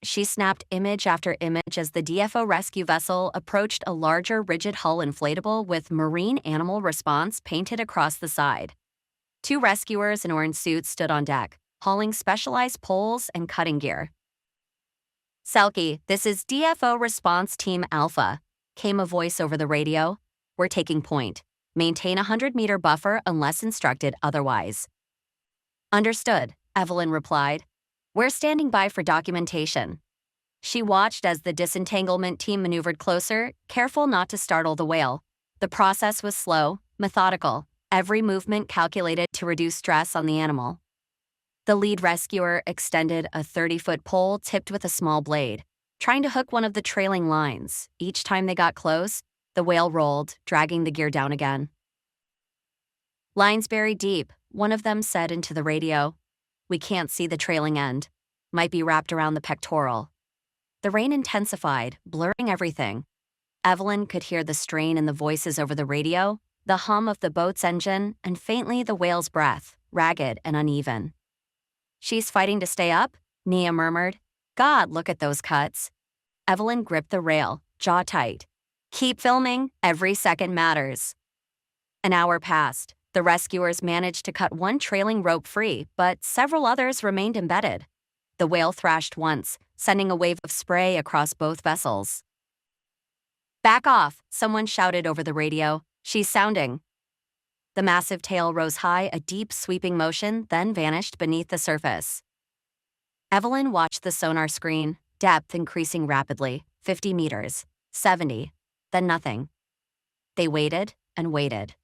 She snapped image after image as the DFO rescue vessel approached a larger, rigid hull inflatable with marine animal response painted across the side. 2 rescuers in orange suits stood on deck, hauling specialized poles and cutting gear. Selkie, this is DFO Response Team Alpha, came a voice over the radio. We're taking point. Maintain a 100-meter buffer unless instructed otherwise. Understood, Evelyn replied. We're standing by for documentation. She watched as the disentanglement team maneuvered closer, careful not to startle the whale. The process was slow, methodical, every movement calculated to reduce stress on the animal. The lead rescuer extended a 30-foot pole tipped with a small blade, trying to hook one of the trailing lines. Each time they got close, the whale rolled, dragging the gear down again. Lines buried deep, one of them said into the radio. We can't see the trailing end. Might be wrapped around the pectoral. The rain intensified, blurring everything. Evelyn could hear the strain in the voices over the radio, the hum of the boat's engine, and faintly the whale's breath, ragged and uneven. She's fighting to stay up, Nia murmured. God, look at those cuts. Evelyn gripped the rail, jaw tight. Keep filming, every second matters. An hour passed. The rescuers managed to cut one trailing rope free, but several others remained embedded. The whale thrashed once, sending a wave of spray across both vessels. Back off, someone shouted over the radio. She's sounding. The massive tail rose high, a deep sweeping motion, then vanished beneath the surface. Evelyn watched the sonar screen, depth increasing rapidly, 50 meters, 70, then nothing. They waited and waited.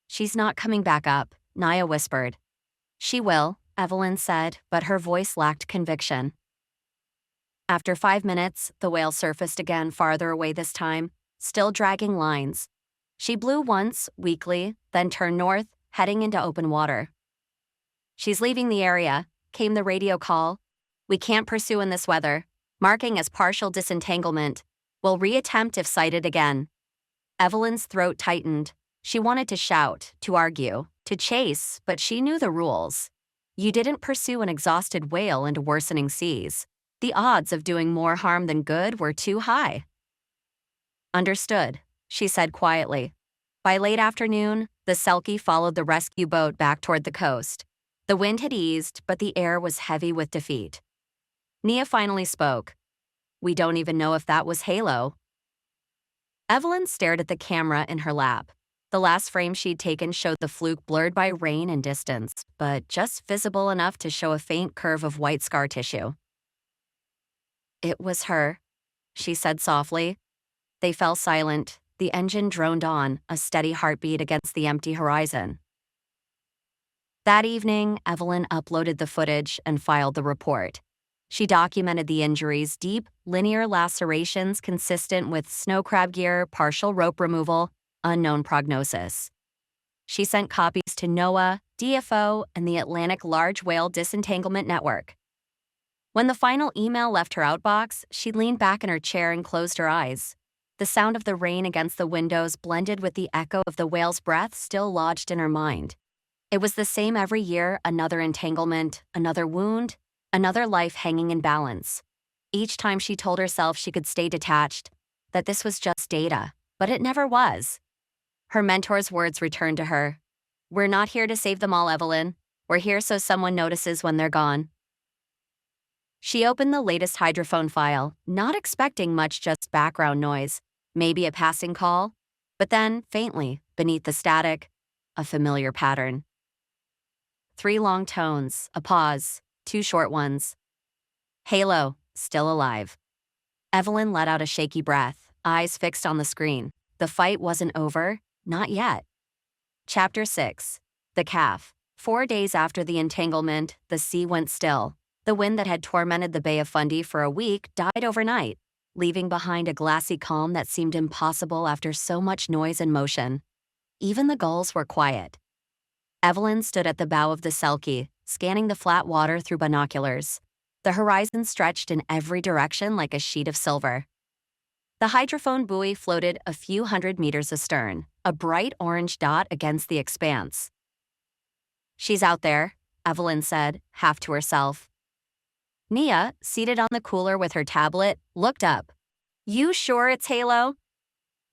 She's not coming back up, Nia whispered. She will, Evelyn said, but her voice lacked conviction. After 5 minutes, the whale surfaced again farther away this time, still dragging lines, She blew once, weakly, then turned north, heading into open water. "She's leaving the area," came the radio call. "We can't pursue in this weather, marking as partial disentanglement. We'll reattempt if sighted again." Evelyn's throat tightened. She wanted to shout, to argue, to chase, but she knew the rules. You didn't pursue an exhausted whale into worsening seas. The odds of doing more harm than good were too high. "Understood," she said quietly. By late afternoon, the Selkie followed the rescue boat back toward the coast. The wind had eased, but the air was heavy with defeat. Nia finally spoke. "We don't even know if that was Halo." Evelyn stared at the camera in her lap. The last frame she'd taken showed the fluke blurred by rain and distance, but just visible enough to show a faint curve of white scar tissue. "It was her," she said softly. They fell silent. The engine droned on, a steady heartbeat against the empty horizon. That evening, Evelyn uploaded the footage and filed the report. She documented the injuries, deep, linear lacerations consistent with snow crab gear, partial rope removal, unknown prognosis. She sent copies to NOAA, DFO, and the Atlantic Large Whale Disentanglement Network. When the final email left her outbox, she leaned back in her chair and closed her eyes. The sound of the rain against the windows blended with the echo of the whale's breath still lodged in her mind. It was the same every year, another entanglement, another wound, another life hanging in balance. Each time she told herself she could stay detached, that this was just data, but it never was. Her mentor's words returned to her. "We're not here to save them all, Evelyn. We're here so someone notices when they're gone." She opened the latest hydrophone file, not expecting much, just background noise, maybe a passing call, but then, faintly, beneath the static, a familiar pattern. 3 long tones, a pause, 2 short ones. "Halo, still alive." Evelyn let out a shaky breath, eyes fixed on the screen. The fight wasn't over, not yet. Chapter 6. The Calf. 4 days after the entanglement, the sea went still. The wind that had tormented the Bay of Fundy for a week died overnight, leaving behind a glassy calm that seemed impossible after so much noise and motion. Even the gulls were quiet. Evelyn stood at the bow of the Selkie, scanning the flat water through binoculars. The horizon stretched in every direction like a sheet of silver. The hydrophone buoy floated a few hundred meters astern, a bright orange dot against the expanse. "She's out there," Evelyn said, half to herself. Nia, seated on the cooler with her tablet, looked up. "You sure it's Halo?"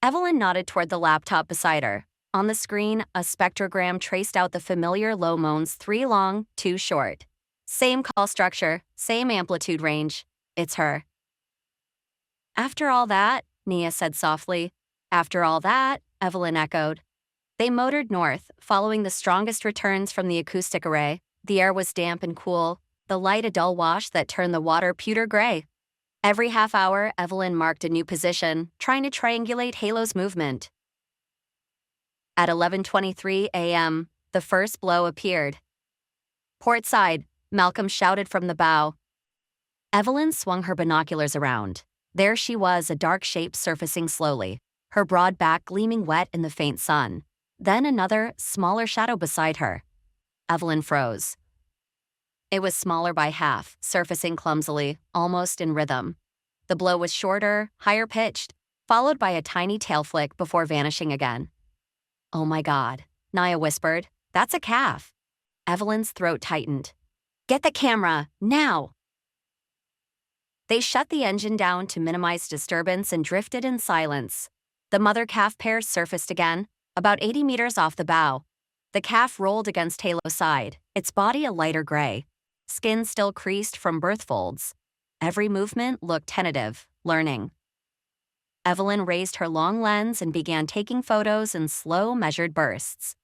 Evelyn nodded toward the laptop beside her. On the screen, a spectrogram traced out the familiar low moans, 3 long, 2 short. Same call structure, same amplitude range. It's her. "After all that," Nia said softly. "After all that," Evelyn echoed. They motored north, following the strongest returns from the acoustic array. The air was damp and cool, the light a dull wash that turned the water pewter gray. Every half hour, Evelyn marked a new position, trying to triangulate Halo's movement. At 11:23 a.m., the first blow appeared. "Port side," Malcolm shouted from the bow. Evelyn swung her binoculars around. There she was, a dark shape surfacing slowly, her broad back gleaming wet in the faint sun. Then another, smaller shadow beside her. Evelyn froze. It was smaller by half, surfacing clumsily, almost in rhythm. The blow was shorter, higher pitched, followed by a tiny tail flick before vanishing again. "Oh my God," Nia whispered. "That's a calf." Evelyn's throat tightened. "Get the camera, now!" They shut the engine down to minimize disturbance and drifted in silence. The mother-calf pair surfaced again, about 80 meters off the bow. The calf rolled against Halo's side, its body a lighter gray. Skin still creased from birth folds. Every movement looked tentative, learning. Evelyn raised her long lens and began taking photos in slow, measured bursts.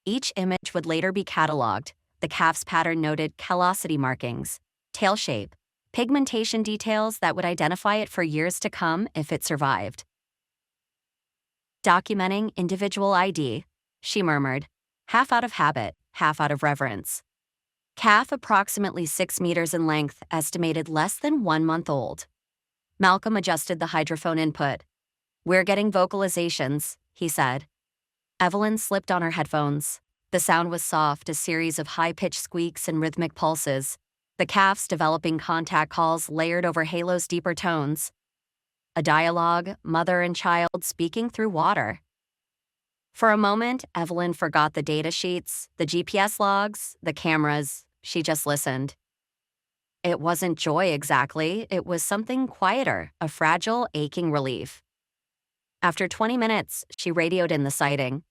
Each image would later be cataloged. The calf's pattern noted callosity markings, tail shape, pigmentation details that would identify it for years to come if it survived. "Documenting individual ID," she murmured, half out of habit, half out of reverence. Calf approximately 6 meters in length, estimated less than 1 month old. Malcolm adjusted the hydrophone input. "We're getting vocalizations," he said. Evelyn slipped on her headphones. The sound was soft, a series of high-pitched squeaks and rhythmic pulses. The calves developing contact calls layered over Halo's deeper tones. A dialogue, mother and child speaking through water. For a moment, Evelyn forgot the data sheets, the GPS logs, the cameras. She just listened. It wasn't joy exactly, it was something quieter, a fragile, aching relief. After 20 minutes, she radioed in the sighting.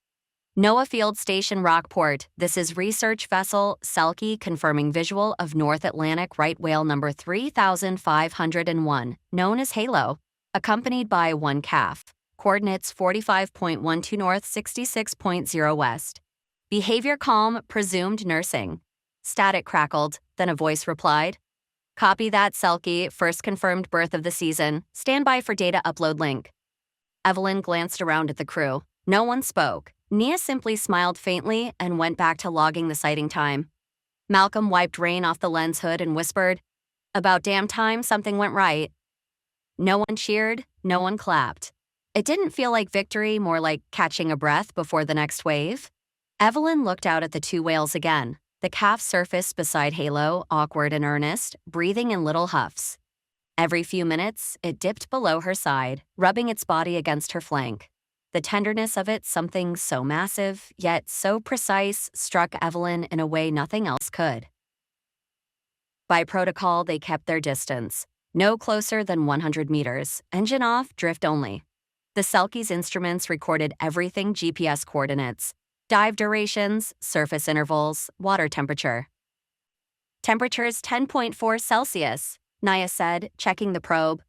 NOAA Field Station Rockport, this is research vessel Selkie confirming visual of North Atlantic right whale number 3501, known as Halo, accompanied by one calf. Coordinates 45.12 north, 66.0 west. Behavior calm, presumed nursing. Static crackled, then a voice replied. Copy that, Selkie, first confirmed birth of the season. Stand by for data upload link. Evelyn glanced around at the crew. No one spoke. Nia simply smiled faintly and went back to logging the sighting time. Malcolm wiped rain off the lens hood and whispered, About damn time something went right. No one cheered, no one clapped. It didn't feel like victory, more like catching a breath before the next wave. Evelyn looked out at the two whales again. The calf surfaced beside Halo, awkward and earnest, breathing in little huffs. Every few minutes, it dipped below her side, rubbing its body against her flank. The tenderness of it, something so massive, yet so precise, struck Evelyn in a way nothing else could. By protocol, they kept their distance. No closer than 100 meters, engine off, drift only. The Selkie's instruments recorded everything GPS coordinates, dive durations, surface intervals, water temperature. Temperature's 10.4 Celsius, Naya said, checking the probe.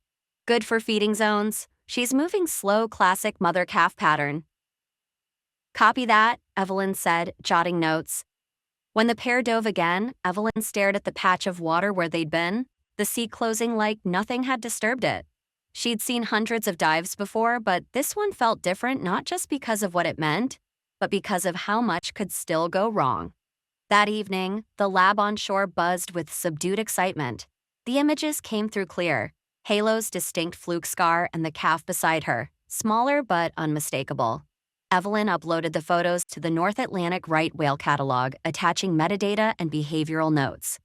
Good for feeding zones. She's moving slow, classic mother-calf pattern. Copy that, Evelyn said, jotting notes. When the pair dove again, Evelyn stared at the patch of water where they'd been, the sea closing like nothing had disturbed it. She'd seen hundreds of dives before, but this one felt different not just because of what it meant, but because of how much could still go wrong. That evening, the lab on shore buzzed with subdued excitement. The images came through clear. Halo's distinct fluke scar and the calf beside her, smaller but unmistakable. Evelyn uploaded the photos to the North Atlantic right whale catalog, attaching metadata and behavioral notes.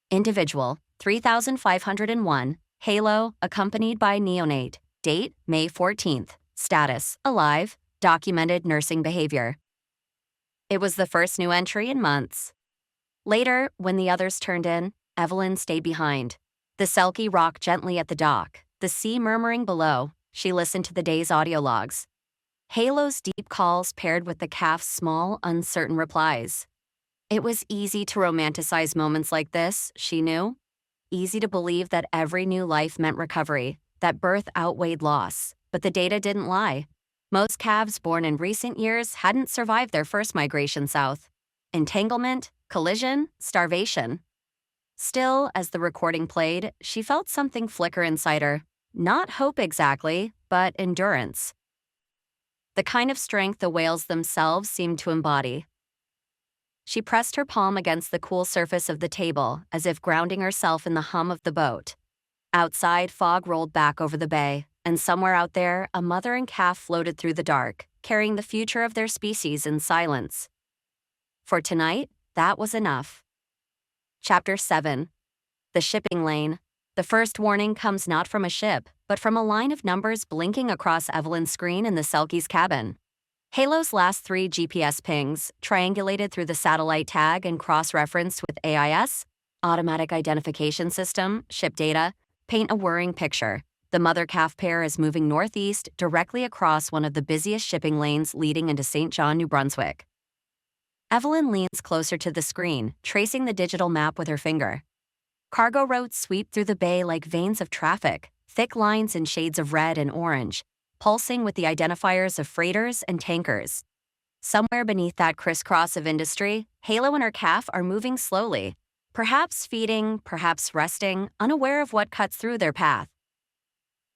Individual, 3501, Halo, accompanied by neonate. Date, May 14th. Status, alive. Documented nursing behavior. It was the first new entry in months. Later, when the others turned in, Evelyn stayed behind. The Selkie rocked gently at the dock, the sea murmuring below. She listened to the day's audio logs. Halo's deep calls paired with the calf's small, uncertain replies. It was easy to romanticize moments like this, she knew. Easy to believe that every new life meant recovery, that birth outweighed loss. But the data didn't lie. Most calves born in recent years hadn't survived their first migration south. Entanglement, collision, starvation. Still, as the recording played, she felt something flicker inside her. Not hope exactly, but endurance. The kind of strength the whales themselves seemed to embody. She pressed her palm against the cool surface of the table, as if grounding herself in the hum of the boat. Outside, fog rolled back over the bay, and somewhere out there, a mother and calf floated through the dark, carrying the future of their species in silence. For tonight, that was enough. Chapter 7. The Shipping Lane. The first warning comes not from a ship, but from a line of numbers blinking across Evelyn's screen in the Selkie's cabin. Halo's last 3 GPS pings, triangulated through the satellite tag and cross-referenced with AIS, Automatic Identification System, ship data, paint a worrying picture. The mother-calf pair is moving northeast directly across one of the busiest shipping lanes leading into St. John, New Brunswick. Evelyn leans closer to the screen, tracing the digital map with her finger. Cargo routes sweep through the bay like veins of traffic, thick lines in shades of red and orange, pulsing with the identifiers of freighters and tankers. Somewhere beneath that crisscross of industry, Halo and her calf are moving slowly, perhaps feeding, perhaps resting, unaware of what cuts through their path.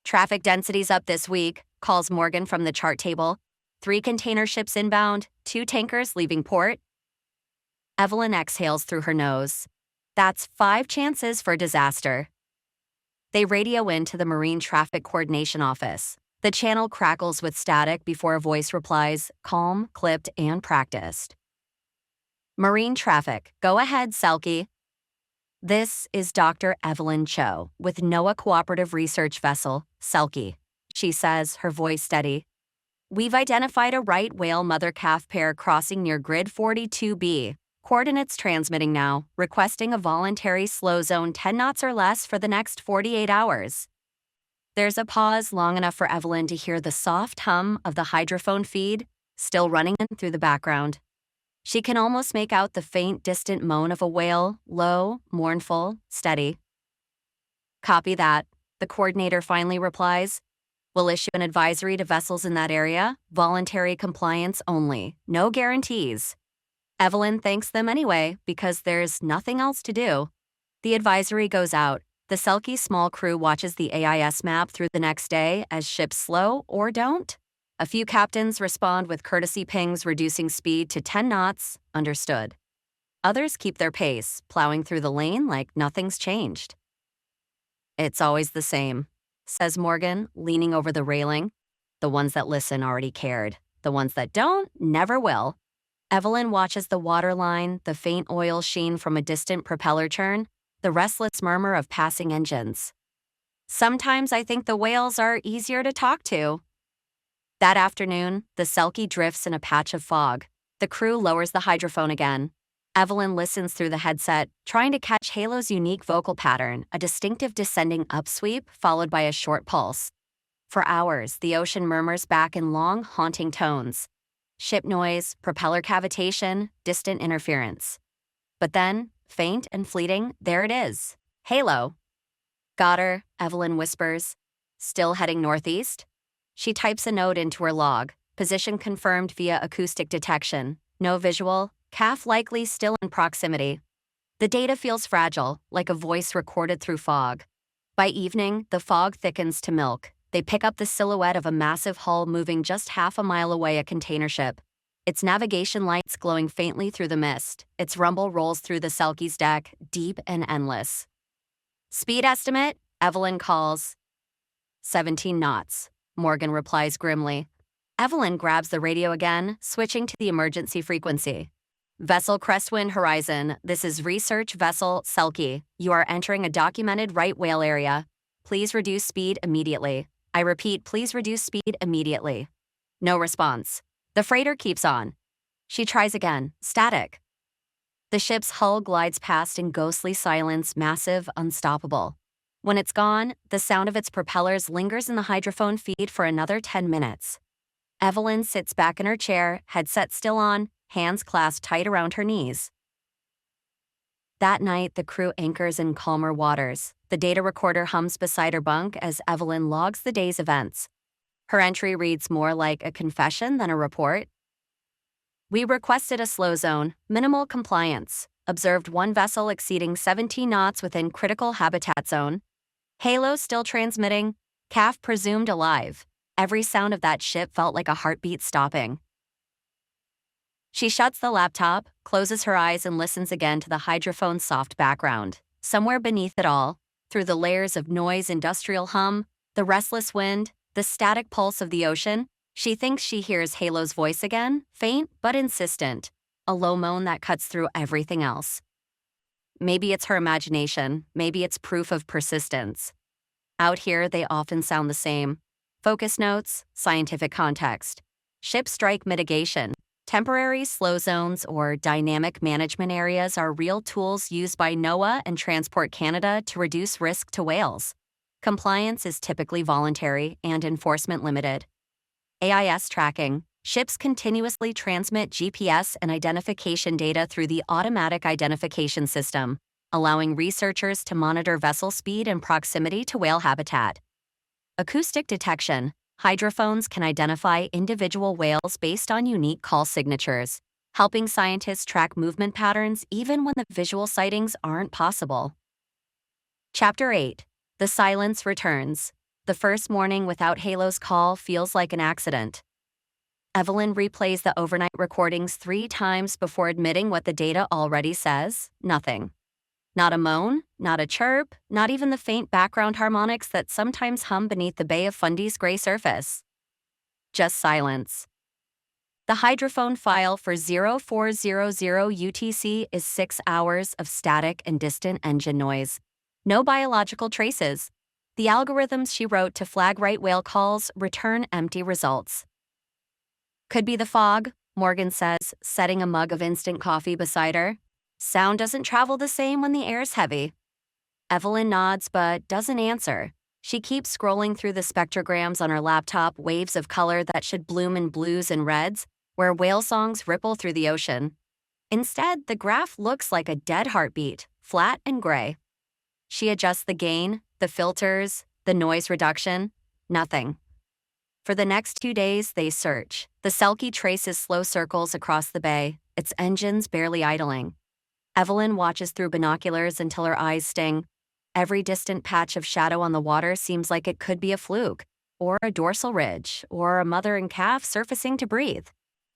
Traffic density's up this week, calls Morgan from the chart table. 3 container ships inbound, 2 tankers leaving port. Evelyn exhales through her nose. That's 5 chances for disaster. They radio in to the Marine Traffic Coordination Office. The channel crackles with static before a voice replies, calm, clipped, and practiced. Marine traffic. Go ahead, Selkie. This is Dr. Evelyn Shaw with NOAA Cooperative Research Vessel, Selkie. She says, her voice steady. We've identified a right whale mother-calf pair crossing near grid 42B. Coordinates transmitting now, requesting a voluntary slow zone 10 knots or less for the next 48 hours. There's a pause long enough for Evelyn to hear the soft hum of the hydrophone feed, still running in through the background. She can almost make out the faint, distant moan of a whale, low, mournful, steady. Copy that, the coordinator finally replies. We'll issue an advisory to vessels in that area, voluntary compliance only, no guarantees. Evelyn thanks them anyway, because there's nothing else to do. The advisory goes out. The Selkie small crew watches the AIS map through the next day as ships slow or don't. A few captains respond with courtesy pings reducing speed to 10 knots, understood. Others keep their pace, plowing through the lane like nothing's changed. It's always the same, says Morgan, leaning over the railing. The ones that listen already cared. The ones that don't never will. Evelyn watches the waterline, the faint oil sheen from a distant propeller churn, the restless murmur of passing engines. Sometimes I think the whales are easier to talk to. That afternoon, the Selkie drifts in a patch of fog. The crew lowers the hydrophone again. Evelyn listens through the headset, trying to catch Halo's unique vocal pattern, a distinctive descending upsweep followed by a short pulse. For hours, the ocean murmurs back in long, haunting tones. Ship noise, propeller cavitation, distant interference. But then, faint and fleeting, there it is. Halo. Got her, Evelyn whispers. Still heading northeast? She types a note into her log. Position confirmed via acoustic detection. No visual. Calf likely still in proximity. The data feels fragile, like a voice recorded through fog. By evening, the fog thickens to milk. They pick up the silhouette of a massive hull moving just half a mile away, a container ship. Its navigation lights glowing faintly through the mist. Its rumble rolls through the Selkie's deck, deep and endless. Speed estimate? Evelyn calls. 17 knots, Morgan replies grimly. Evelyn grabs the radio again, switching to the emergency frequency. Vessel Crestwind Horizon, this is Research Vessel Selkie. You are entering a documented right whale area. Please reduce speed immediately. I repeat, please reduce speed immediately. No response. The freighter keeps on. She tries again. Static. The ship's hull glides past in ghostly silence, massive, unstoppable. When it's gone, the sound of its propellers lingers in the hydrophone feed for another 10 minutes. Evelyn sits back in her chair, headset still on, hands clasped tight around her knees. That night, the crew anchors in calmer waters. The data recorder hums beside her bunk as Evelyn logs the day's events. Her entry reads more like a confession than a report. We requested a slow zone, minimal compliance. Observed one vessel exceeding 17 knots within critical habitat zone. Halo still transmitting. Calf presumed alive. Every sound of that ship felt like a heartbeat stopping. She shuts the laptop, closes her eyes, and listens again to the hydrophone's soft background. Somewhere beneath it all, through the layers of noise, industrial hum, the restless wind, the static pulse of the ocean, she thinks she hears Halo's voice again, faint but insistent, a low moan that cuts through everything else. Maybe it's her imagination, maybe it's proof of persistence. Out here, they often sound the same. Focus notes, scientific context. Ship strike mitigation. Temporary slow zones or dynamic management areas are real tools used by NOAA and Transport Canada to reduce risk to whales. Compliance is typically voluntary and enforcement limited. AIS tracking. Ships continuously transmit GPS and identification data through the automatic identification system, allowing researchers to monitor vessel speed and proximity to whale habitat. Acoustic detection. Hydrophones can identify individual whales based on unique call signatures, helping scientists track movement patterns even when the visual sightings aren't possible. Chapter 8. The silence returns. The first morning without Halo's call feels like an accident. Evelyn replays the overnight recordings 3 times before admitting what the data already says: nothing. Not a moan, not a chirp, not even the faint background harmonics that sometimes hum beneath the Bay of Fundy's gray surface. Just silence. The hydrophone file for 0400 UTC is 6 hours of static and distant engine noise. No biological traces. The algorithms she wrote to flag right whale calls return empty results. Could be the fog, Morgan says, setting a mug of instant coffee beside her. Sound doesn't travel the same when the air's heavy. Evelyn nods but doesn't answer. She keeps scrolling through the spectrograms on her laptop, waves of color that should bloom in blues and reds, where whale songs ripple through the ocean. Instead, the graph looks like a dead heartbeat, flat and gray. She adjusts the gain, the filters, the noise reduction. Nothing. For the next 2 days, they search. The Selkie traces slow circles across the bay, its engines barely idling. Evelyn watches through binoculars until her eyes sting. Every distant patch of shadow on the water seems like it could be a fluke, or a dorsal ridge, or a mother and calf surfacing to breathe.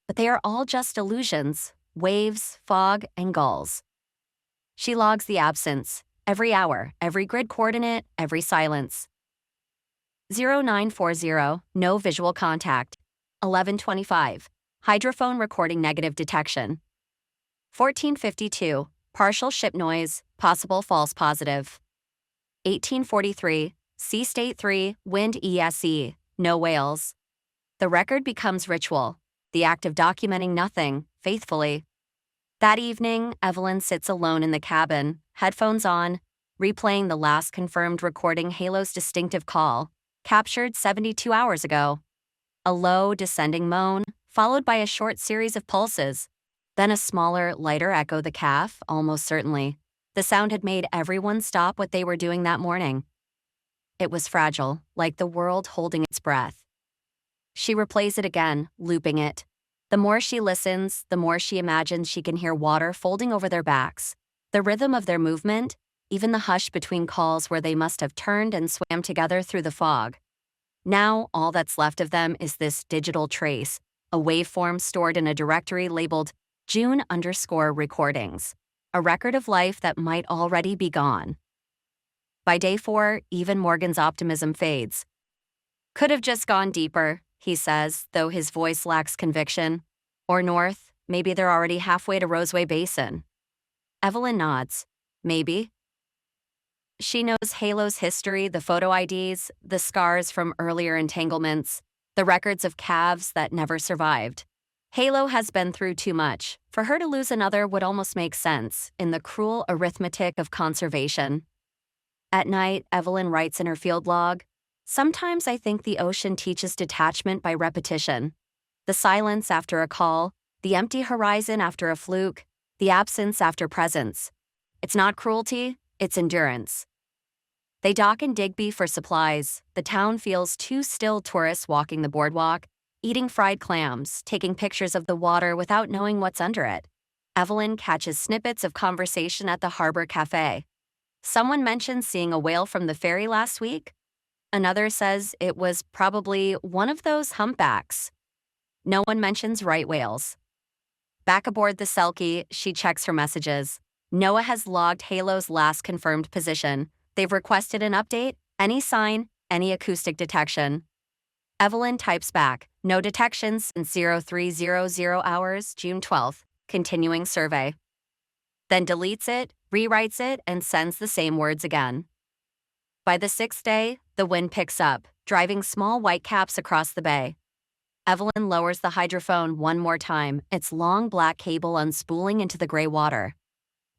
But they are all just illusions, waves, fog, and gulls. She logs the absence, every hour, every grid coordinate, every silence. 0940, no visual contact. 1125, hydrophone recording negative detection. 1452, partial ship noise, possible false positive. 1843, sea state 3, wind ESE, no whales. The record becomes ritual, the act of documenting nothing, faithfully. That evening, Evelyn sits alone in the cabin, headphones on, replaying the last confirmed recording Halo's distinctive call, captured 72 hours ago. A low, descending moan, followed by a short series of pulses. Then a smaller, lighter echo the calf, almost certainly. The sound had made everyone stop what they were doing that morning. It was fragile, like the world holding its breath. She replays it again, looping it. The more she listens, the more she imagines she can hear water folding over their backs, the rhythm of their movement, even the hush between calls where they must have turned and swam together through the fog. Now, all that's left of them is this digital trace, a waveform stored in a directory labeled June_recordings, a record of life that might already be gone. By day 4, even Morgan's optimism fades. Could have just gone deeper, he says, though his voice lacks conviction. Or north, maybe they're already halfway to Roseway Basin. Evelyn nods. Maybe. She knows Halo's history, the photo IDs, the scars from earlier entanglements, the records of calves that never survived. Halo has been through too much. For her to lose another would almost make sense in the cruel arithmetic of conservation. At night, Evelyn writes in her field log, "Sometimes I think the ocean teaches detachment by repetition. The silence after a call, the empty horizon after a fluke, the absence after presence. It's not cruelty, it's endurance." They dock in Digby for supplies. The town feels two still tourists walking the boardwalk, eating fried clams, taking pictures of the water without knowing what's under it. Evelyn catches snippets of conversation at the Harbor Cafe. Someone mentions seeing a whale from the ferry last week. Another says it was probably one of those humpbacks. No one mentions right whales. Back aboard the Selkie, she checks her messages. NOAA has logged Halo's last confirmed position. They've requested an update, any sign, any acoustic detection. Evelyn types back, no detections since 0300 hours, June 12th, continuing survey. Then deletes it, rewrites it, and sends the same words again. By the 6th day, the wind picks up, driving small whitecaps across the bay. Evelyn lowers the hydrophone one more time, its long black cable unspooling into the gray water.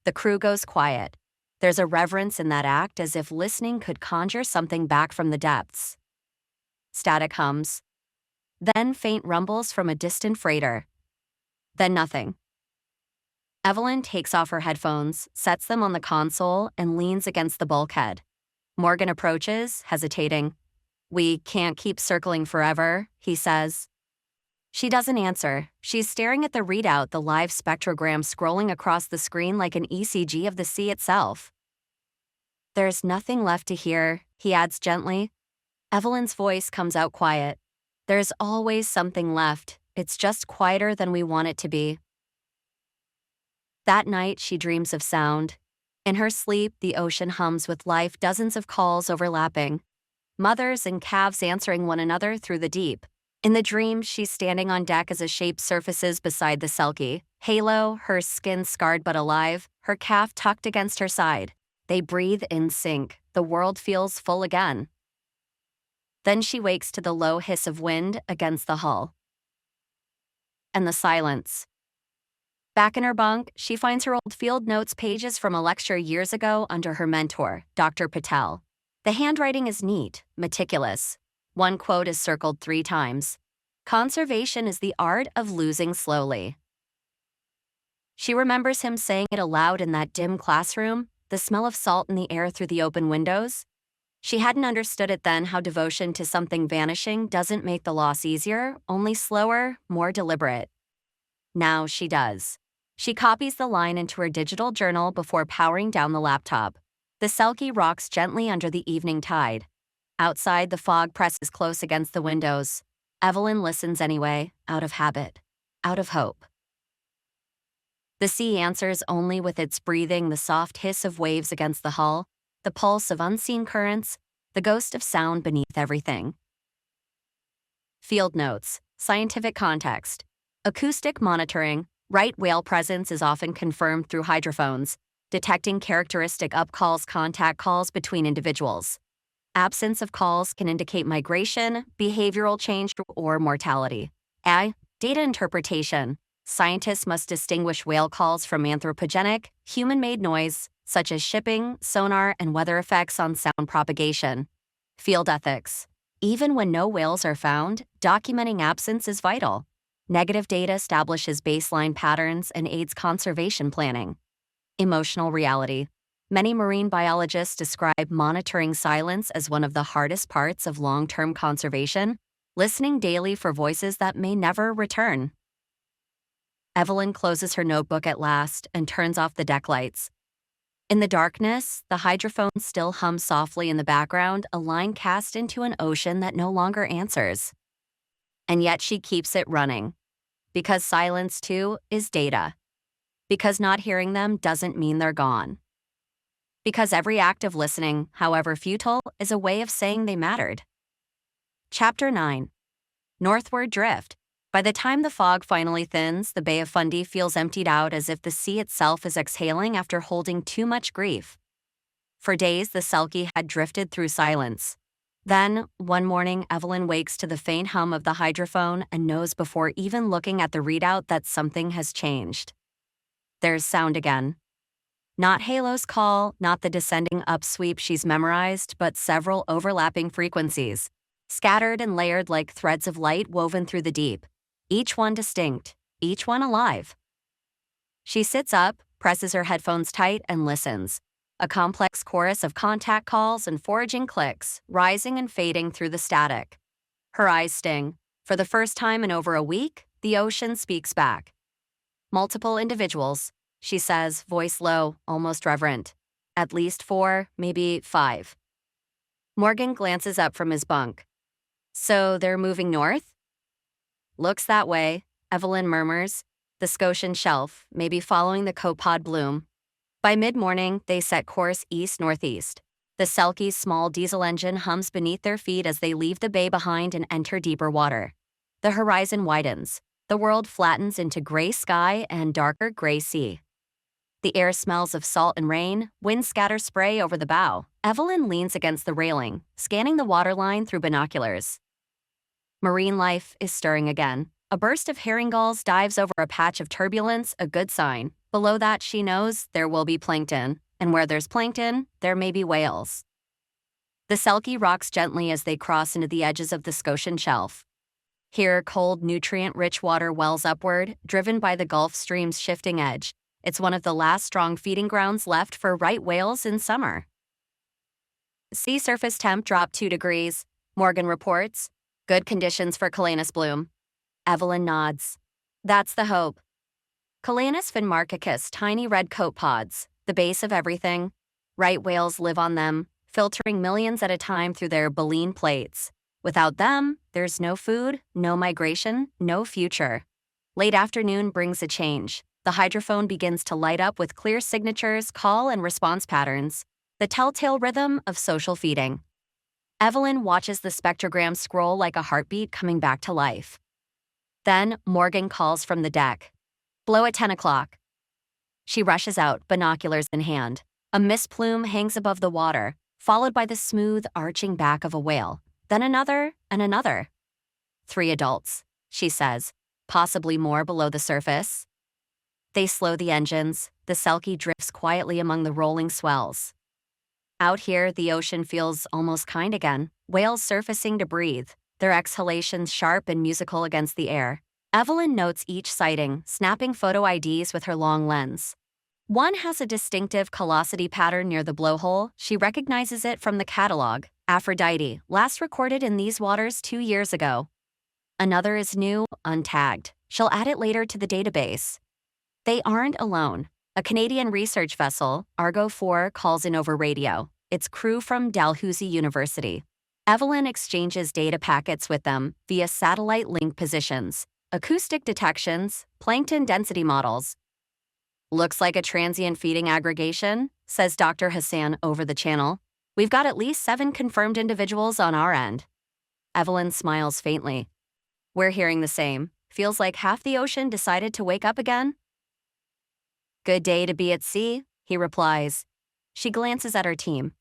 The crew goes quiet. There's a reverence in that act, as if listening could conjure something back from the depths. Static hums. Then faint rumbles from a distant freighter. Then nothing. Evelyn takes off her headphones, sets them on the console, and leans against the bulkhead. Morgan approaches, hesitating. "We can't keep circling forever," he says. She doesn't answer. She's staring at the readout, the live spectrogram scrolling across the screen like an ECG of the sea itself. "There's nothing left to hear," he adds gently. Evelyn's voice comes out quiet. "There's always something left. It's just quieter than we want it to be." That night, she dreams of sound. In her sleep, the ocean hums with life, dozens of calls overlapping. Mothers and calves answering one another through the deep. In the dream, she's standing on deck as a shape surfaces beside the Selkie. Halo, her skin scarred but alive, her calf tucked against her side. They breathe in sync. The world feels full again. Then she wakes to the low hiss of wind against the hull. And the silence. Back in her bunk, she finds her old field notes pages from a lecture years ago under her mentor, Dr. Patel. The handwriting is neat, meticulous. One quote is circled 3 times. Conservation is the art of losing slowly. She remembers him saying it aloud in that dim classroom, the smell of salt in the air through the open windows. She hadn't understood it then how devotion to something vanishing doesn't make the loss easier, only slower, more deliberate. Now she does. She copies the line into her digital journal before powering down the laptop. The Selkie rocks gently under the evening tide. Outside, the fog presses close against the windows. Evelyn listens anyway, out of habit, out of hope. The sea answers only with its breathing, the soft hiss of waves against the hull, the pulse of unseen currents, the ghost of sound beneath everything. Field notes, scientific context. Acoustic monitoring, right whale presence is often confirmed through hydrophones, detecting characteristic upcalls, contact calls between individuals. Absence of calls can indicate migration, behavioral change, or mortality. Data interpretation. Scientists must distinguish whale calls from anthropogenic, human-made noise, such as shipping, sonar, and weather effects on sound propagation. Field ethics. Even when no whales are found, documenting absence is vital. Negative data establishes baseline patterns and aids conservation planning. Emotional reality. Many marine biologists describe monitoring silence as one of the hardest parts of long-term conservation, listening daily for voices that may never return. Evelyn closes her notebook at last and turns off the deck lights. In the darkness, the hydrophone still hums softly in the background, a line cast into an ocean that no longer answers. And yet she keeps it running. Because silence, too, is data. Because not hearing them doesn't mean they're gone. Because every act of listening, however futile, is a way of saying they mattered. Chapter 9. Northward Drift. By the time the fog finally thins, the Bay of Fundy feels emptied out as if the sea itself is exhaling after holding too much grief. For days, the Selkie had drifted through silence. Then, one morning, Evelyn wakes to the faint hum of the hydrophone and knows before even looking at the readout that something has changed. There's sound again. Not Halo's call, not the descending upsweep she's memorized, but several overlapping frequencies, scattered and layered like threads of light woven through the deep. Each one distinct, each one alive. She sits up, presses her headphones tight, and listens. A complex chorus of contact calls and foraging clicks, rising and fading through the static. Her eyes sting. For the first time in over a week, the ocean speaks back. Multiple individuals, she says, voice low, almost reverent. At least 4, maybe 5. Morgan glances up from his bunk. So they're moving north? Looks that way, Evelyn murmurs. The Scotian shelf, maybe following the copod bloom. By mid-morning, they set course east-northeast. The Selkie's small diesel engine hums beneath their feet as they leave the bay behind and enter deeper water. The horizon widens. The world flattens into gray sky and darker gray sea. The air smells of salt and rain, wind scatters spray over the bow. Evelyn leans against the railing, scanning the waterline through binoculars. Marine life is stirring again. A burst of herring gulls dives over a patch of turbulence, a good sign. Below that, she knows there will be plankton, and where there's plankton, there may be whales. The Selkie rocks gently as they cross into the edges of the Scotian shelf. Here, cold, nutrient-rich water wells upward, driven by the Gulf Stream's shifting edge. It's one of the last strong feeding grounds left for right whales in summer. Sea surface temp dropped 2 degrees, Morgan reports. Good conditions for Calanus bloom. Evelyn nods. That's the hope. Calanus finmarchicus, tiny red coat pods, the base of everything. Right whales live on them, filtering millions at a time through their baleen plates. Without them, there's no food, no migration, no future. Late afternoon brings a change. The hydrophone begins to light up with clear signatures, call and response patterns, the telltale rhythm of social feeding. Evelyn watches the spectrogram scroll like a heartbeat coming back to life. Then Morgan calls from the deck. Blow at 10 o'clock. She rushes out, binoculars in hand. A mist plume hangs above the water, followed by the smooth, arching back of a whale. Then another and another. 3 adults, she says, possibly more below the surface. They slow the engines. The Selkie drifts quietly among the rolling swells. Out here, the ocean feels almost kind again. Whales surfacing to breathe, their exhalations sharp and musical against the air. Evelyn notes each sighting, snapping photo IDs with her long lens. One has a distinctive callosity pattern near the blowhole. She recognizes it from the catalog. Aphrodite, last recorded in these waters 2 years ago. Another is new, untagged. She'll add it later to the database. They aren't alone. A Canadian research vessel, Argo 4, calls in over radio. Its crew from Dalhousie University. Evelyn exchanges data packets with them via satellite link positions, acoustic detections, plankton density models. Looks like a transient feeding aggregation, says Dr. Hassan over the channel. We've got at least 7 confirmed individuals on our end. Evelyn smiles faintly. We're hearing the same. Feels like half the ocean decided to wake up again. Good day to be at sea, he replies. She glances at her team.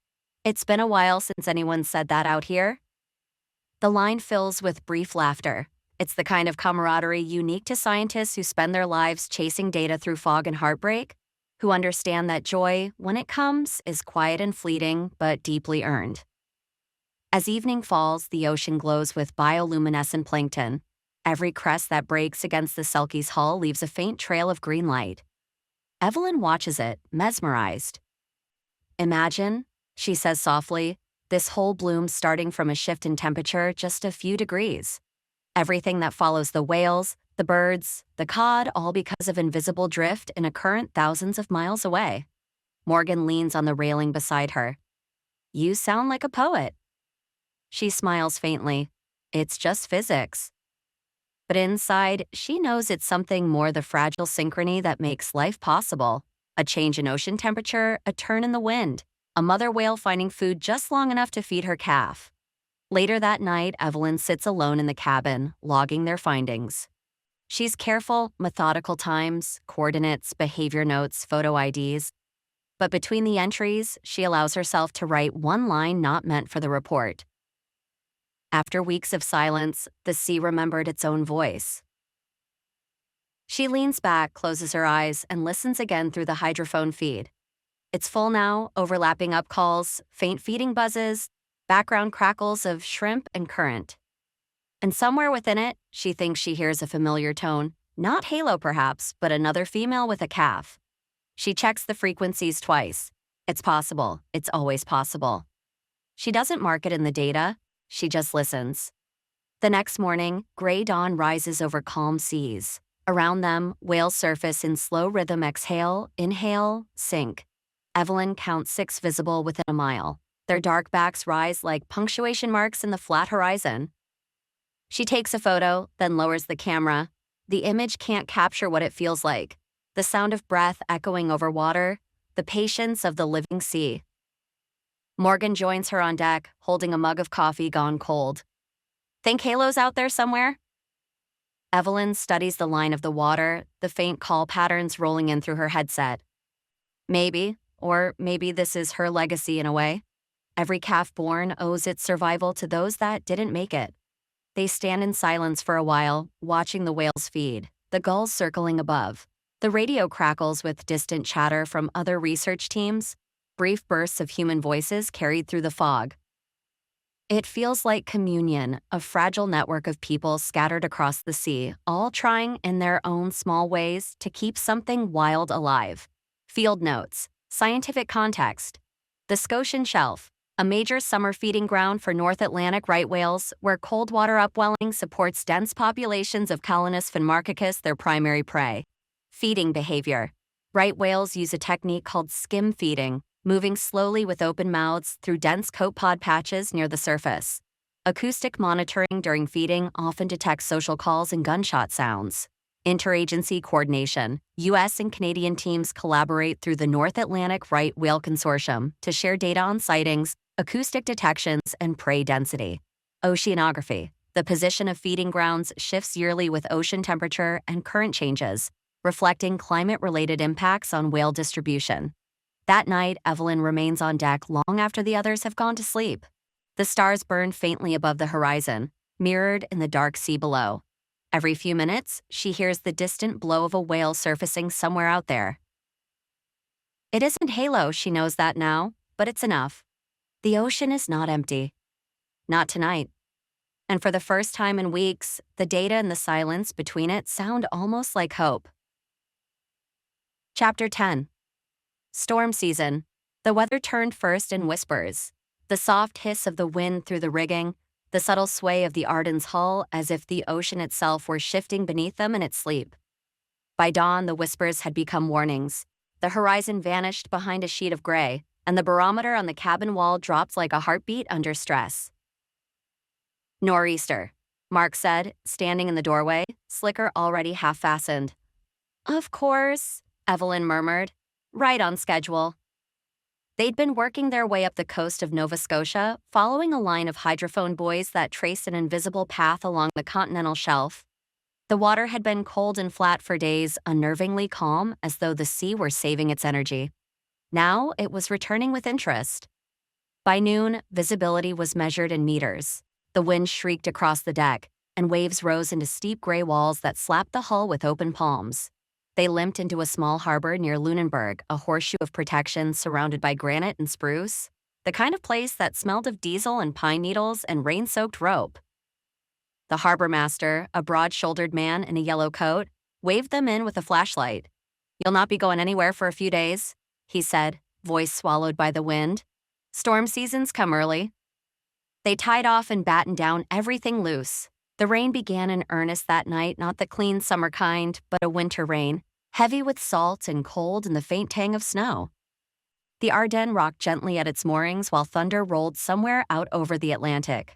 It's been a while since anyone said that out here. The line fills with brief laughter. It's the kind of camaraderie unique to scientists who spend their lives chasing data through fog and heartbreak, who understand that joy, when it comes, is quiet and fleeting, but deeply earned. As evening falls, the ocean glows with bioluminescent plankton. Every crest that breaks against the Selkie's hull leaves a faint trail of green light. Evelyn watches it, mesmerized. Imagine, she says softly, this whole bloom starting from a shift in temperature just a few degrees. Everything that follows the whales, the birds, the cod, all because of invisible drift in a current thousands of miles away. Morgan leans on the railing beside her. You sound like a poet. She smiles faintly. It's just physics. But inside, she knows it's something more, the fragile synchrony that makes life possible. A change in ocean temperature, a turn in the wind, a mother whale finding food just long enough to feed her calf. Later that night, Evelyn sits alone in the cabin, logging their findings. She's careful, methodical times, coordinates, behavior notes, photo IDs. But between the entries, she allows herself to write one line not meant for the report. After weeks of silence, the sea remembered its own voice. She leans back, closes her eyes, and listens again through the hydrophone feed. It's full now, overlapping up calls, faint feeding buzzes, background crackles of shrimp and current. And somewhere within it, she thinks she hears a familiar tone, not halo perhaps, but another female with a calf. She checks the frequencies twice. It's possible. It's always possible. She doesn't mark it in the data. She just listens. The next morning, gray dawn rises over calm seas. Around them, whales surface in slow rhythm, exhale, inhale, sink. Evelyn counts 6 visible within a mile. Their dark backs rise like punctuation marks in the flat horizon. She takes a photo, then lowers the camera. The image can't capture what it feels like. The sound of breath echoing over water, the patience of the living sea. Morgan joins her on deck, holding a mug of coffee gone cold. Think Halo's out there somewhere? Evelyn studies the line of the water, the faint call patterns rolling in through her headset. Maybe, or maybe this is her legacy in a way. Every calf born owes its survival to those that didn't make it. They stand in silence for a while, watching the whales feed, the gulls circling above. The radio crackles with distant chatter from other research teams, brief bursts of human voices carried through the fog. It feels like communion, a fragile network of people scattered across the sea, all trying in their own small ways to keep something wild alive. Field notes, scientific context. The Scotian Shelf, a major summer feeding ground for North Atlantic right whales, where cold water upwelling supports dense populations of Calanus finmarchicus, their primary prey. Feeding behavior. Right whales use a technique called skim feeding, moving slowly with open mouths through dense copepod patches near the surface. Acoustic monitoring during feeding often detects social calls and gunshot sounds. Interagency coordination. U.S. and Canadian teams collaborate through the North Atlantic Right Whale Consortium to share data on sightings, acoustic detections, and prey density. Oceanography. The position of feeding grounds shifts yearly with ocean temperature and current changes, reflecting climate-related impacts on whale distribution. That night, Evelyn remains on deck long after the others have gone to sleep. The stars burn faintly above the horizon, mirrored in the dark sea below. Every few minutes, she hears the distant blow of a whale surfacing somewhere out there. It isn't Halo, she knows that now, but it's enough. The ocean is not empty. Not tonight. And for the first time in weeks, the data and the silence between it sound almost like hope. Chapter 10. Storm season. The weather turned first in whispers. The soft hiss of the wind through the rigging, the subtle sway of the Arden's hull as if the ocean itself were shifting beneath them in its sleep. By dawn, the whispers had become warnings. The horizon vanished behind a sheet of gray, and the barometer on the cabin wall dropped like a heartbeat under stress. Nor'easter, Mark said, standing in the doorway, slicker already half-fastened. Of course, Evelyn murmured. Right on schedule. They'd been working their way up the coast of Nova Scotia, following a line of hydrophone buoys that traced an invisible path along the continental shelf. The water had been cold and flat for days, unnervingly calm, as though the sea were saving its energy. Now it was returning with interest. By noon, visibility was measured in meters. The wind shrieked across the deck, and waves rose into steep gray walls that slapped the hull with open palms. They limped into a small harbor near Lunenburg, a horseshoe of protection surrounded by granite and spruce, the kind of place that smelled of diesel and pine needles and rain-soaked rope. The harbor master, a broad-shouldered man in a yellow coat, waved them in with a flashlight. "You'll not be going anywhere for a few days," he said, voice swallowed by the wind. "Storm seasons come early." They tied off and battened down everything loose. The rain began in earnest that night, not the clean summer kind, but a winter rain, heavy with salt and cold and the faint tang of snow. The Ardennes rocked gently at its moorings while thunder rolled somewhere out over the Atlantic.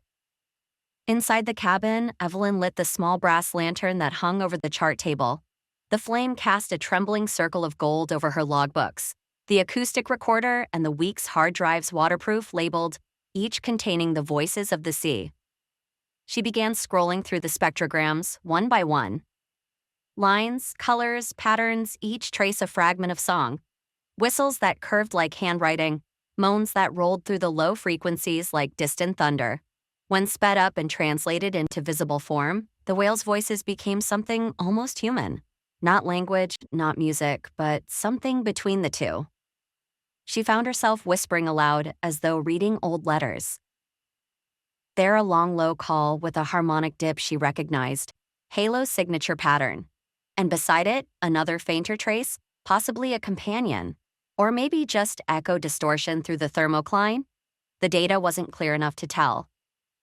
Inside the cabin, Evelyn lit the small brass lantern that hung over the chart table. The flame cast a trembling circle of gold over her logbooks, the acoustic recorder and the week's hard drives waterproof labeled, each containing the voices of the sea. She began scrolling through the spectrograms, one by one. Lines, colors, patterns, each trace a fragment of song. Whistles that curved like handwriting, moans that rolled through the low frequencies like distant thunder. When sped up and translated into visible form, the whales' voices became something almost human. Not language, not music, but something between the two. She found herself whispering aloud as though reading old letters. There, a long, low call with a harmonic dip she recognized, Halo's signature pattern. And beside it, another fainter trace, possibly a companion. Or maybe just echo distortion through the thermocline? The data wasn't clear enough to tell.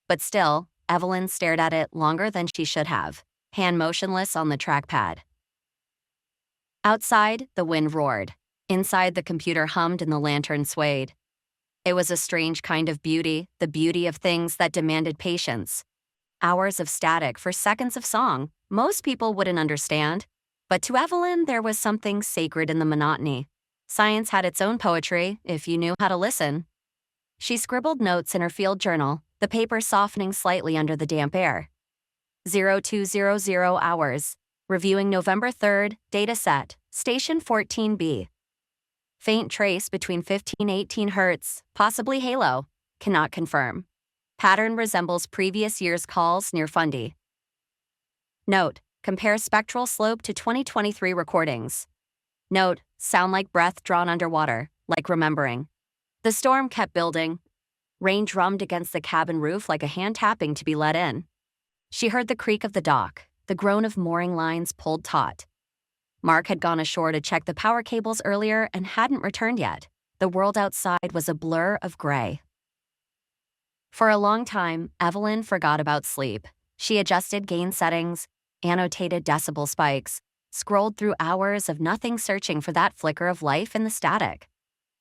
But still, Evelyn stared at it longer than she should have, hand motionless on the trackpad. Outside, the wind roared. Inside, the computer hummed and the lantern swayed. It was a strange kind of beauty, the beauty of things that demanded patience. Hours of static for seconds of song. Most people wouldn't understand. But to Evelyn, there was something sacred in the monotony. Science had its own poetry, if you knew how to listen. She scribbled notes in her field journal, the paper softening slightly under the damp air. 0200 hours. Reviewing November 3rd, data set, station 14B. Faint trace between 15-18 Hz, possibly Halo. Cannot confirm. Pattern resembles previous year's calls near Fundy. Note, compare spectral slope to 2023 recordings. Note, sound like breath drawn underwater, like remembering. The storm kept building. Rain drummed against the cabin roof like a hand tapping to be let in. She heard the creak of the dock, the groan of mooring lines pulled taut. Mark had gone ashore to check the power cables earlier and hadn't returned yet. The world outside was a blur of gray. For a long time, Evelyn forgot about sleep. She adjusted gain settings, annotated decibel spikes, scrolled through hours of nothing searching for that flicker of life in the static.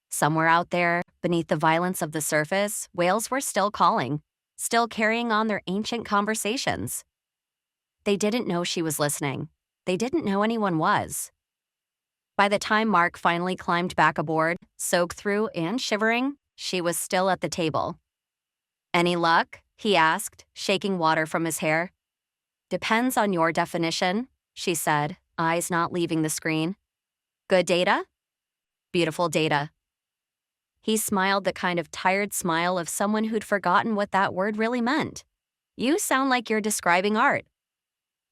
Somewhere out there, beneath the violence of the surface, whales were still calling, still carrying on their ancient conversations. They didn't know she was listening. They didn't know anyone was. By the time Mark finally climbed back aboard, soaked through and shivering, she was still at the table. "Any luck?" he asked, shaking water from his hair. "Depends on your definition," she said, eyes not leaving the screen. "Good data?" "Beautiful data." He smiled the kind of tired smile of someone who'd forgotten what that word really meant. "You sound like you're describing art."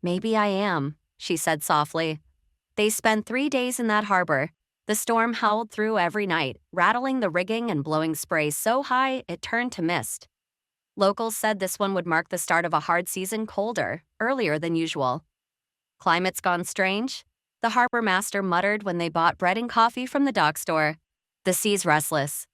"Maybe I am," she said softly. They spent 3 days in that harbor. The storm howled through every night, rattling the rigging and blowing spray so high it turned to mist. Locals said this one would mark the start of a hard season colder, earlier than usual. "Climate's gone strange," the harbor master muttered when they bought bread and coffee from the dock store. "The sea's restless."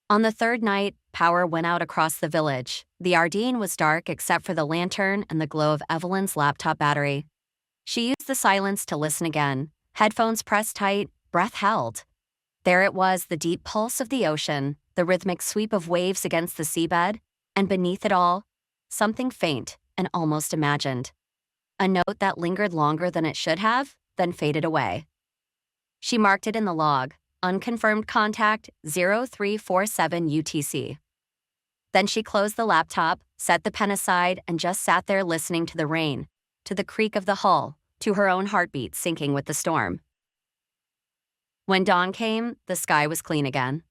On the third night, power went out across the village. The Ardeen was dark except for the lantern and the glow of Evelyn's laptop battery. She used the silence to listen again, headphones pressed tight, breath held. There it was, the deep pulse of the ocean, the rhythmic sweep of waves against the seabed, and beneath it all, something faint and almost imagined. A note that lingered longer than it should have, then faded away. She marked it in the log, unconfirmed contact 0347 UTC. Then she closed the laptop, set the pen aside, and just sat there listening to the rain, to the creak of the hull, to her own heartbeat sinking with the storm. When dawn came, the sky was clean again.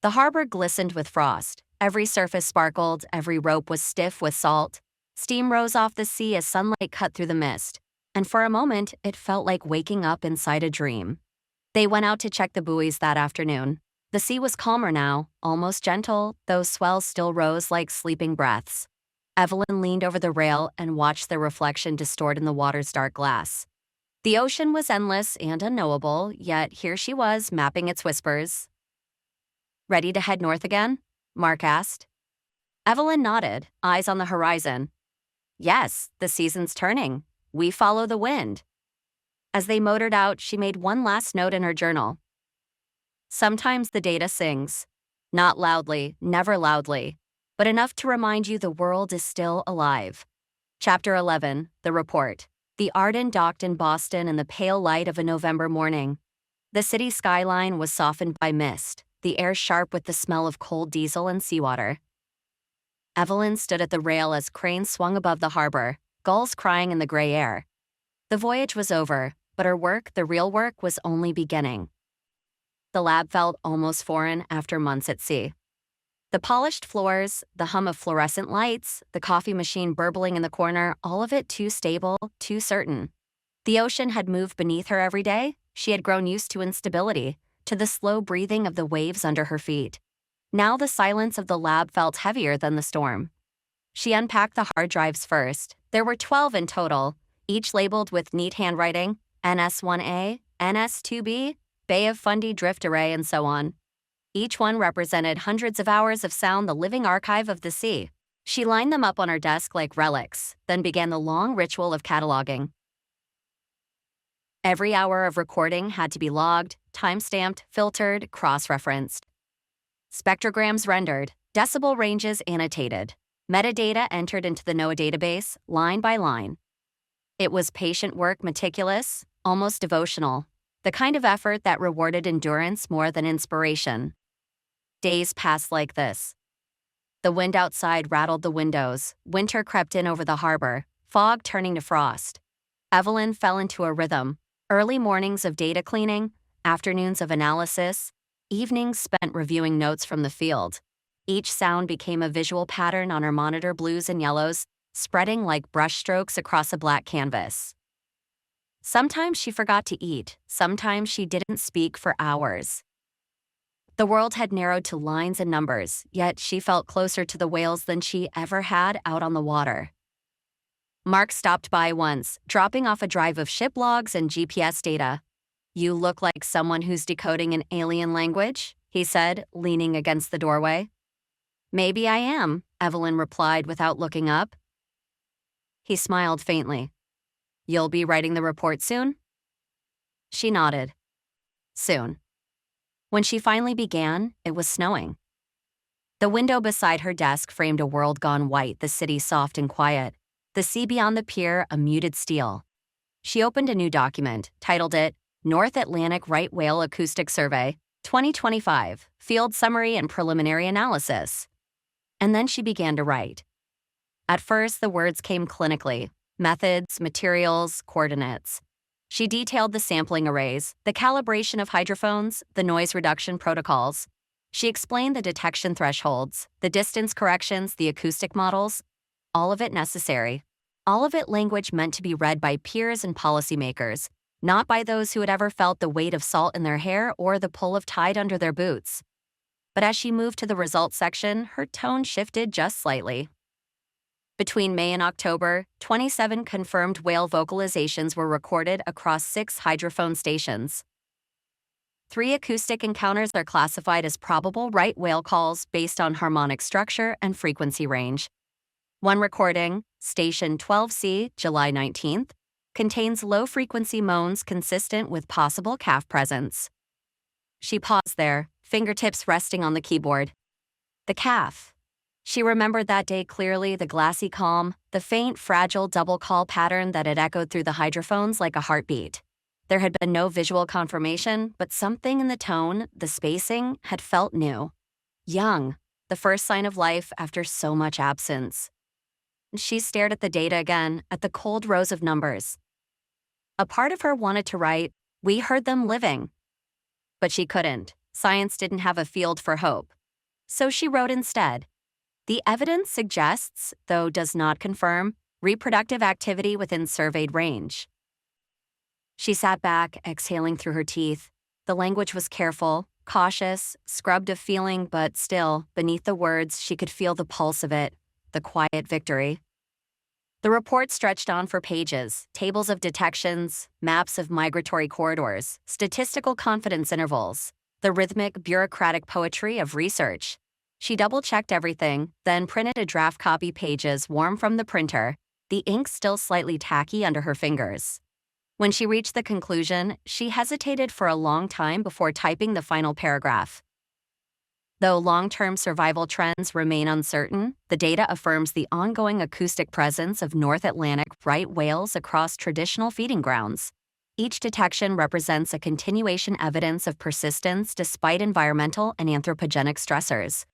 The harbor glistened with frost. Every surface sparkled, every rope was stiff with salt. Steam rose off the sea as sunlight cut through the mist, and for a moment it felt like waking up inside a dream. They went out to check the buoys that afternoon. The sea was calmer now, almost gentle, though swells still rose like sleeping breaths. Evelyn leaned over the rail and watched their reflection distort in the water's dark glass. The ocean was endless and unknowable, yet here she was, mapping its whispers. "Ready to head north again?" Mark asked. Evelyn nodded, eyes on the horizon. "Yes, the season's turning. We follow the wind." As they motored out, she made one last note in her journal. "Sometimes the data sings. Not loudly, never loudly, but enough to remind you the world is still alive." Chapter 11, The Report. The Ardeen docked in Boston in the pale light of a November morning. The city skyline was softened by mist, the air sharp with the smell of cold diesel and seawater. Evelyn stood at the rail as cranes swung above the harbor, gulls crying in the gray air. The voyage was over, but her work, the real work, was only beginning. The lab felt almost foreign after months at sea. The polished floors, the hum of fluorescent lights, the coffee machine burbling in the corner, all of it too stable, too certain. The ocean had moved beneath her every day. She had grown used to instability, to the slow breathing of the waves under her feet. Now the silence of the lab felt heavier than the storm. She unpacked the hard drives first. There were 12 in total, each labeled with neat handwriting, NS1A, NS2B, Bay of Fundy drift array, and so on. Each one represented hundreds of hours of sound, the living archive of the sea. She lined them up on her desk like relics, then began the long ritual of cataloging. Every hour of recording had to be logged, time-stamped, filtered, cross-referenced. Spectrograms rendered, decibel ranges annotated, metadata entered into the NOAA database, line by line. It was patient work, meticulous, almost devotional, the kind of effort that rewarded endurance more than inspiration. Days passed like this. The wind outside rattled the windows, winter crept in over the harbor, fog turning to frost. Evelyn fell into a rhythm, early mornings of data cleaning, afternoons of analysis, evenings spent reviewing notes from the field. Each sound became a visual pattern on her monitor, blues and yellows, spreading like brushstrokes across a black canvas. Sometimes she forgot to eat, sometimes she didn't speak for hours. The world had narrowed to lines and numbers, yet she felt closer to the whales than she ever had out on the water. Mark stopped by once, dropping off a drive of ship logs and GPS data. "You look like someone who's decoding an alien language," he said, leaning against the doorway. "Maybe I am," Evelyn replied without looking up. He smiled faintly. "You'll be writing the report soon?" She nodded. Soon. When she finally began, it was snowing. The window beside her desk framed a world gone white, the city soft and quiet. the sea beyond the pier a muted steel. She opened a new document, titled it North Atlantic Right Whale Acoustic Survey, 2025, Field Summary and Preliminary Analysis. And then she began to write. At first, the words came clinically: methods, materials, coordinates. She detailed the sampling arrays, the calibration of hydrophones, the noise reduction protocols. She explained the detection thresholds, the distance corrections, the acoustic models. All of it necessary. All of it language meant to be read by peers and policymakers, not by those who had ever felt the weight of salt in their hair or the pull of tide under their boots. But as she moved to the results section, her tone shifted just slightly. Between May and October, 27 confirmed whale vocalizations were recorded across 6 hydrophone stations. 3 acoustic encounters are classified as probable right whale calls based on harmonic structure and frequency range. One recording, Station 12C, July 19th, contains low-frequency moans consistent with possible calf presence. She paused there, fingertips resting on the keyboard. The calf. She remembered that day clearly, the glassy calm, the faint, fragile double call pattern that had echoed through the hydrophones like a heartbeat. There had been no visual confirmation, but something in the tone, the spacing, had felt new. Young, the first sign of life after so much absence. She stared at the data again, at the cold rows of numbers. A part of her wanted to write, "We heard them living." But she couldn't. Science didn't have a field for hope. So she wrote instead, "The evidence suggests, though does not confirm, reproductive activity within surveyed range." She sat back, exhaling through her teeth. The language was careful, cautious, scrubbed of feeling, but still, beneath the words, she could feel the pulse of it, the quiet victory. The report stretched on for pages, tables of detections, maps of migratory corridors, statistical confidence intervals, the rhythmic, bureaucratic poetry of research. She double-checked everything, then printed a draft copy pages warm from the printer, the ink still slightly tacky under her fingers. When she reached the conclusion, she hesitated for a long time before typing the final paragraph. Though long-term survival trends remain uncertain, the data affirms the ongoing acoustic presence of North Atlantic right whales across traditional feeding grounds. Each detection represents a continuation evidence of persistence despite environmental and anthropogenic stressors.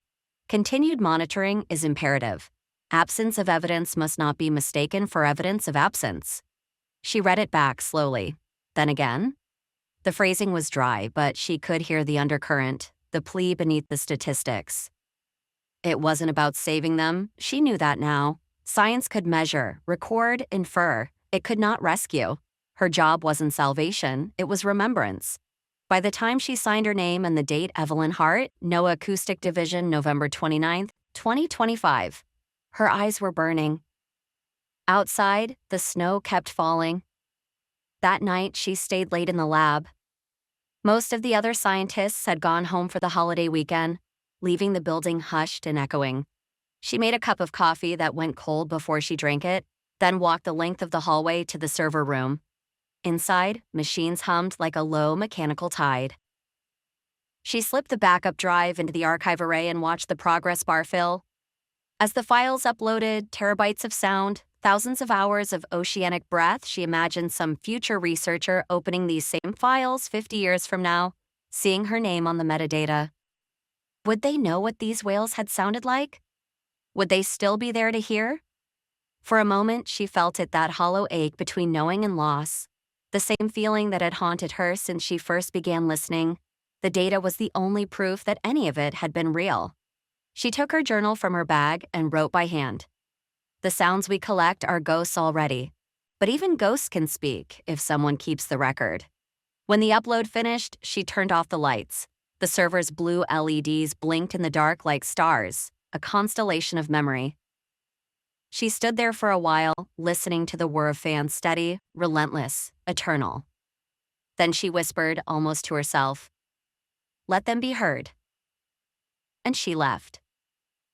Continued monitoring is imperative. Absence of evidence must not be mistaken for evidence of absence. She read it back slowly. Then again. The phrasing was dry, but she could hear the undercurrent, the plea beneath the statistics. It wasn't about saving them. She knew that now. Science could measure, record, infer. It could not rescue. Her job wasn't salvation, it was remembrance. By the time she signed her name and the date Evelyn Hart, NOAA Acoustic Division, November 29, 2025, her eyes were burning. Outside, the snow kept falling. That night, she stayed late in the lab. Most of the other scientists had gone home for the holiday weekend, leaving the building hushed and echoing. She made a cup of coffee that went cold before she drank it, then walked the length of the hallway to the server room. Inside, machines hummed like a low mechanical tide. She slipped the backup drive into the archive array and watched the progress bar fill. As the files uploaded, terabytes of sound, thousands of hours of oceanic breath, she imagined some future researcher opening these same files 50 years from now, seeing her name on the metadata. Would they know what these whales had sounded like? Would they still be there to hear? For a moment, she felt it, that hollow ache between knowing and loss. The same feeling that had haunted her since she first began listening. The data was the only proof that any of it had been real. She took her journal from her bag and wrote by hand. The sounds we collect are ghosts already. But even ghosts can speak if someone keeps the record. When the upload finished, she turned off the lights. The server's blue LEDs blinked in the dark like stars, a constellation of memory. She stood there for a while, listening to the whir of fans, steady, relentless, eternal. Then she whispered, almost to herself, "Let them be heard." And she left.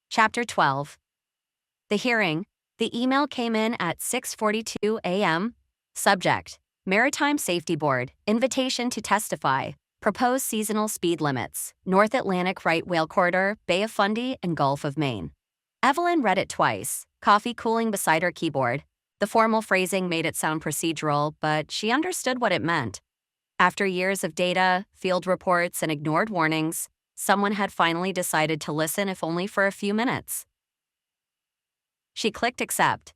Chapter 12. The hearing. The email came in at 6:42 a.m. Subject: Maritime Safety Board. Invitation to testify. Proposed seasonal speed limits. North Atlantic Right Whale Corridor, Bay of Fundy, and Gulf of Maine. Evelyn read it twice, coffee cooling beside her keyboard. The formal phrasing made it sound procedural, but she understood what it meant. After years of data, field reports, and ignored warnings, someone had finally decided to listen if only for a few minutes. She clicked accept.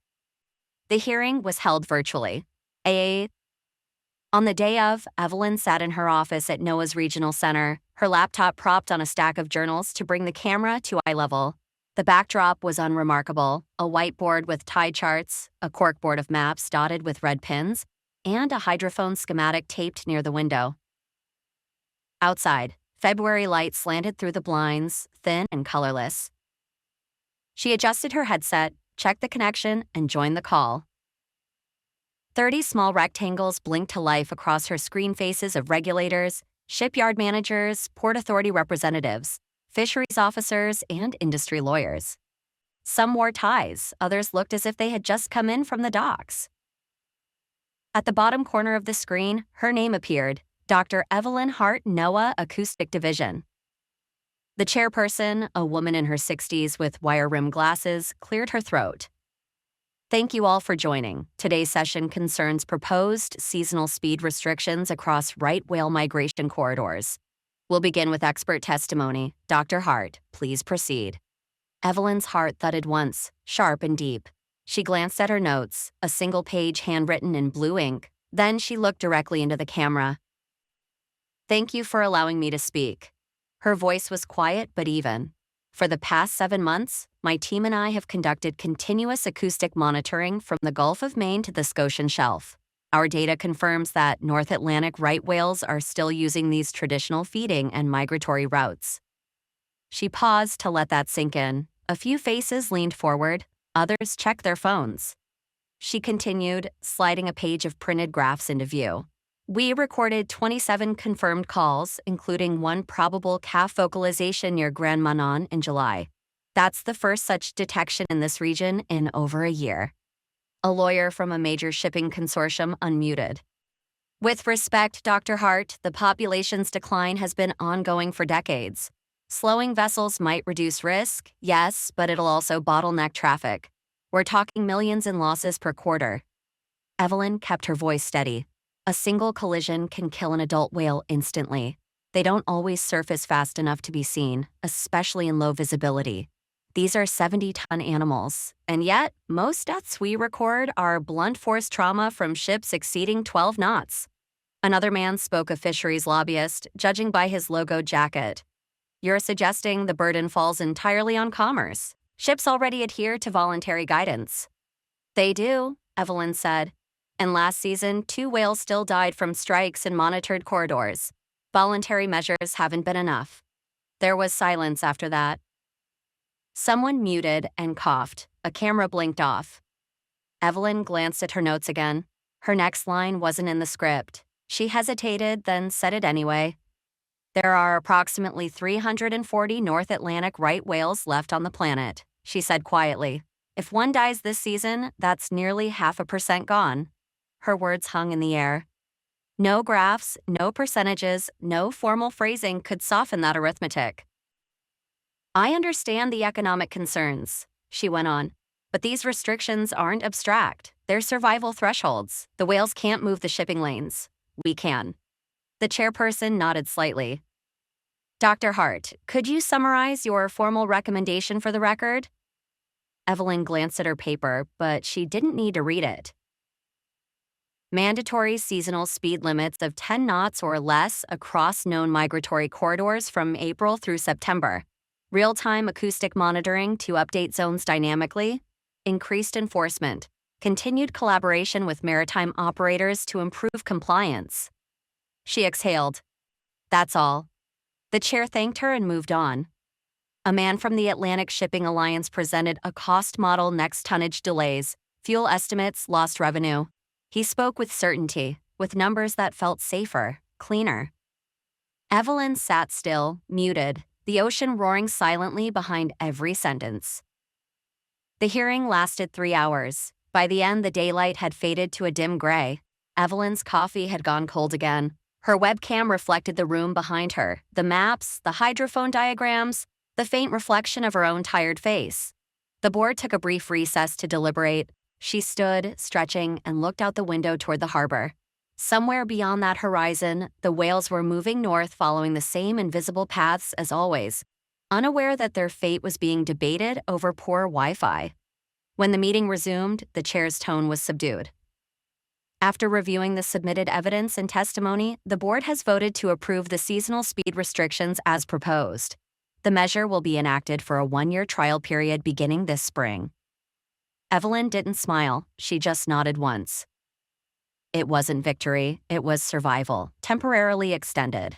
The hearing was held virtually. On the day of, Evelyn sat in her office at NOAA's regional center, her laptop propped on a stack of journals to bring the camera to eye level. The backdrop was unremarkable: a whiteboard with tide charts, a corkboard of maps dotted with red pins, and a hydrophone schematic taped near the window. Outside, February light slanted through the blinds, thin and colorless. She adjusted her headset, checked the connection, and joined the call. 30 small rectangles blinked to life across her screen, faces of regulators, shipyard managers, Port Authority representatives, fisheries officers, and industry lawyers. Some wore ties, others looked as if they had just come in from the docks. At the bottom corner of the screen, her name appeared: Dr. Evelyn Hart, NOAA Acoustic Division. The chairperson, a woman in her 60s with wire-rimmed glasses, cleared her throat. Thank you all for joining. Today's session concerns proposed seasonal speed restrictions across right whale migration corridors. We'll begin with expert testimony. Dr. Hart, please proceed. Evelyn's heart thudded once, sharp and deep. She glanced at her notes, a single page handwritten in blue ink. Then she looked directly into the camera. Thank you for allowing me to speak. Her voice was quiet but even. For the past 7 months, my team and I have conducted continuous acoustic monitoring from the Gulf of Maine to the Scotian Shelf. Our data confirms that North Atlantic right whales are still using these traditional feeding and migratory routes. She paused to let that sink in. A few faces leaned forward, others checked their phones. She continued, sliding a page of printed graphs into view. We recorded 27 confirmed calls, including one probable calf vocalization near Grand Manan in July. That's the first such detection in this region in over a year. A lawyer from a major shipping consortium unmuted. With respect, Dr. Hart, the population's decline has been ongoing for decades. Slowing vessels might reduce risk, yes, but it'll also bottleneck traffic. We're talking millions in losses per quarter. Evelyn kept her voice steady. A single collision can kill an adult whale instantly. They don't always surface fast enough to be seen, especially in low visibility. These are 70-ton animals, and yet most deaths we record are blunt force trauma from ships exceeding 12 knots. Another man spoke, a fisheries lobbyist, judging by his logoed jacket. You're suggesting the burden falls entirely on commerce. Ships already adhere to voluntary guidance. They do, Evelyn said. And last season, 2 whales still died from strikes in monitored corridors. Voluntary measures haven't been enough. There was silence after that. Someone muted and coughed. A camera blinked off. Evelyn glanced at her notes again. Her next line wasn't in the script. She hesitated, then said it anyway. There are approximately 340 North Atlantic right whales left on the planet, she said quietly. If one dies this season, that's nearly 0.5% gone. Her words hung in the air. No graphs, no percentages, no formal phrasing could soften that arithmetic. I understand the economic concerns, she went on, but these restrictions aren't abstract. They're survival thresholds. The whales can't move the shipping lanes. We can. The chairperson nodded slightly. Dr. Hart, could you summarize your formal recommendation for the record? Evelyn glanced at her paper, but she didn't need to read it. Mandatory seasonal speed limits of 10 knots or less across known migratory corridors from April through September. Real-time acoustic monitoring to update zones dynamically. Increased enforcement. Continued collaboration with maritime operators to improve compliance. She exhaled. That's all. The chair thanked her and moved on. A man from the Atlantic Shipping Alliance presented a cost model: next tonnage delays, fuel estimates, lost revenue. He spoke with certainty, with numbers that felt safer, cleaner. Evelyn sat still, muted, the ocean roaring silently behind every sentence. The hearing lasted 3 hours. By the end, the daylight had faded to a dim gray. Evelyn's coffee had gone cold again. Her webcam reflected the room behind her, the maps, the hydrophone diagrams, the faint reflection of her own tired face. The board took a brief recess to deliberate. She stood, stretching, and looked out the window toward the harbor. Somewhere beyond that horizon, the whales were moving north following the same invisible paths as always, unaware that their fate was being debated over poor Wi-Fi. When the meeting resumed, the chair's tone was subdued. After reviewing the submitted evidence and testimony, the board has voted to approve the seasonal speed restrictions as proposed. The measure will be enacted for a 1-year trial period beginning this spring. Evelyn didn't smile, she just nodded once. It wasn't victory, it was survival, temporarily extended.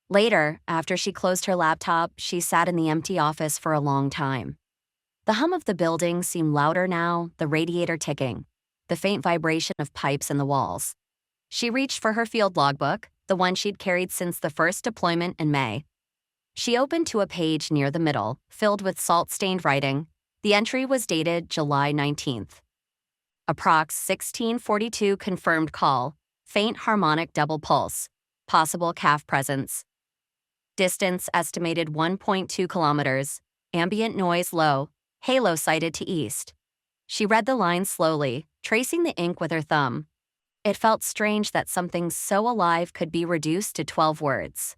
Later, after she closed her laptop, she sat in the empty office for a long time. The hum of the building seemed louder now, the radiator ticking, the faint vibration of pipes in the walls. She reached for her field logbook, the one she'd carried since the first deployment in May. She opened to a page near the middle, filled with salt-stained writing. The entry was dated July 19th. Approx 1642 confirmed call, faint harmonic double pulse, possible calf presence. Distance estimated 1.2 kilometers, ambient noise low, halo sighted to east. She read the lines slowly, tracing the ink with her thumb. It felt strange that something so alive could be reduced to 12 words.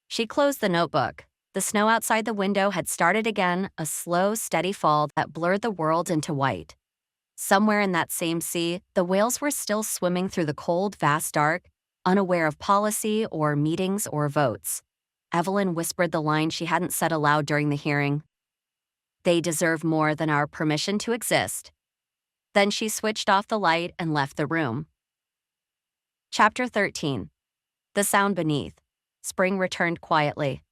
She closed the notebook. The snow outside the window had started again, a slow, steady fall that blurred the world into white. Somewhere in that same sea, the whales were still swimming through the cold, vast dark, unaware of policy or meetings or votes. Evelyn whispered the line she hadn't said aloud during the hearing. They deserve more than our permission to exist. Then she switched off the light and left the room. Chapter 13. The Sound Beneath. Spring returned quietly.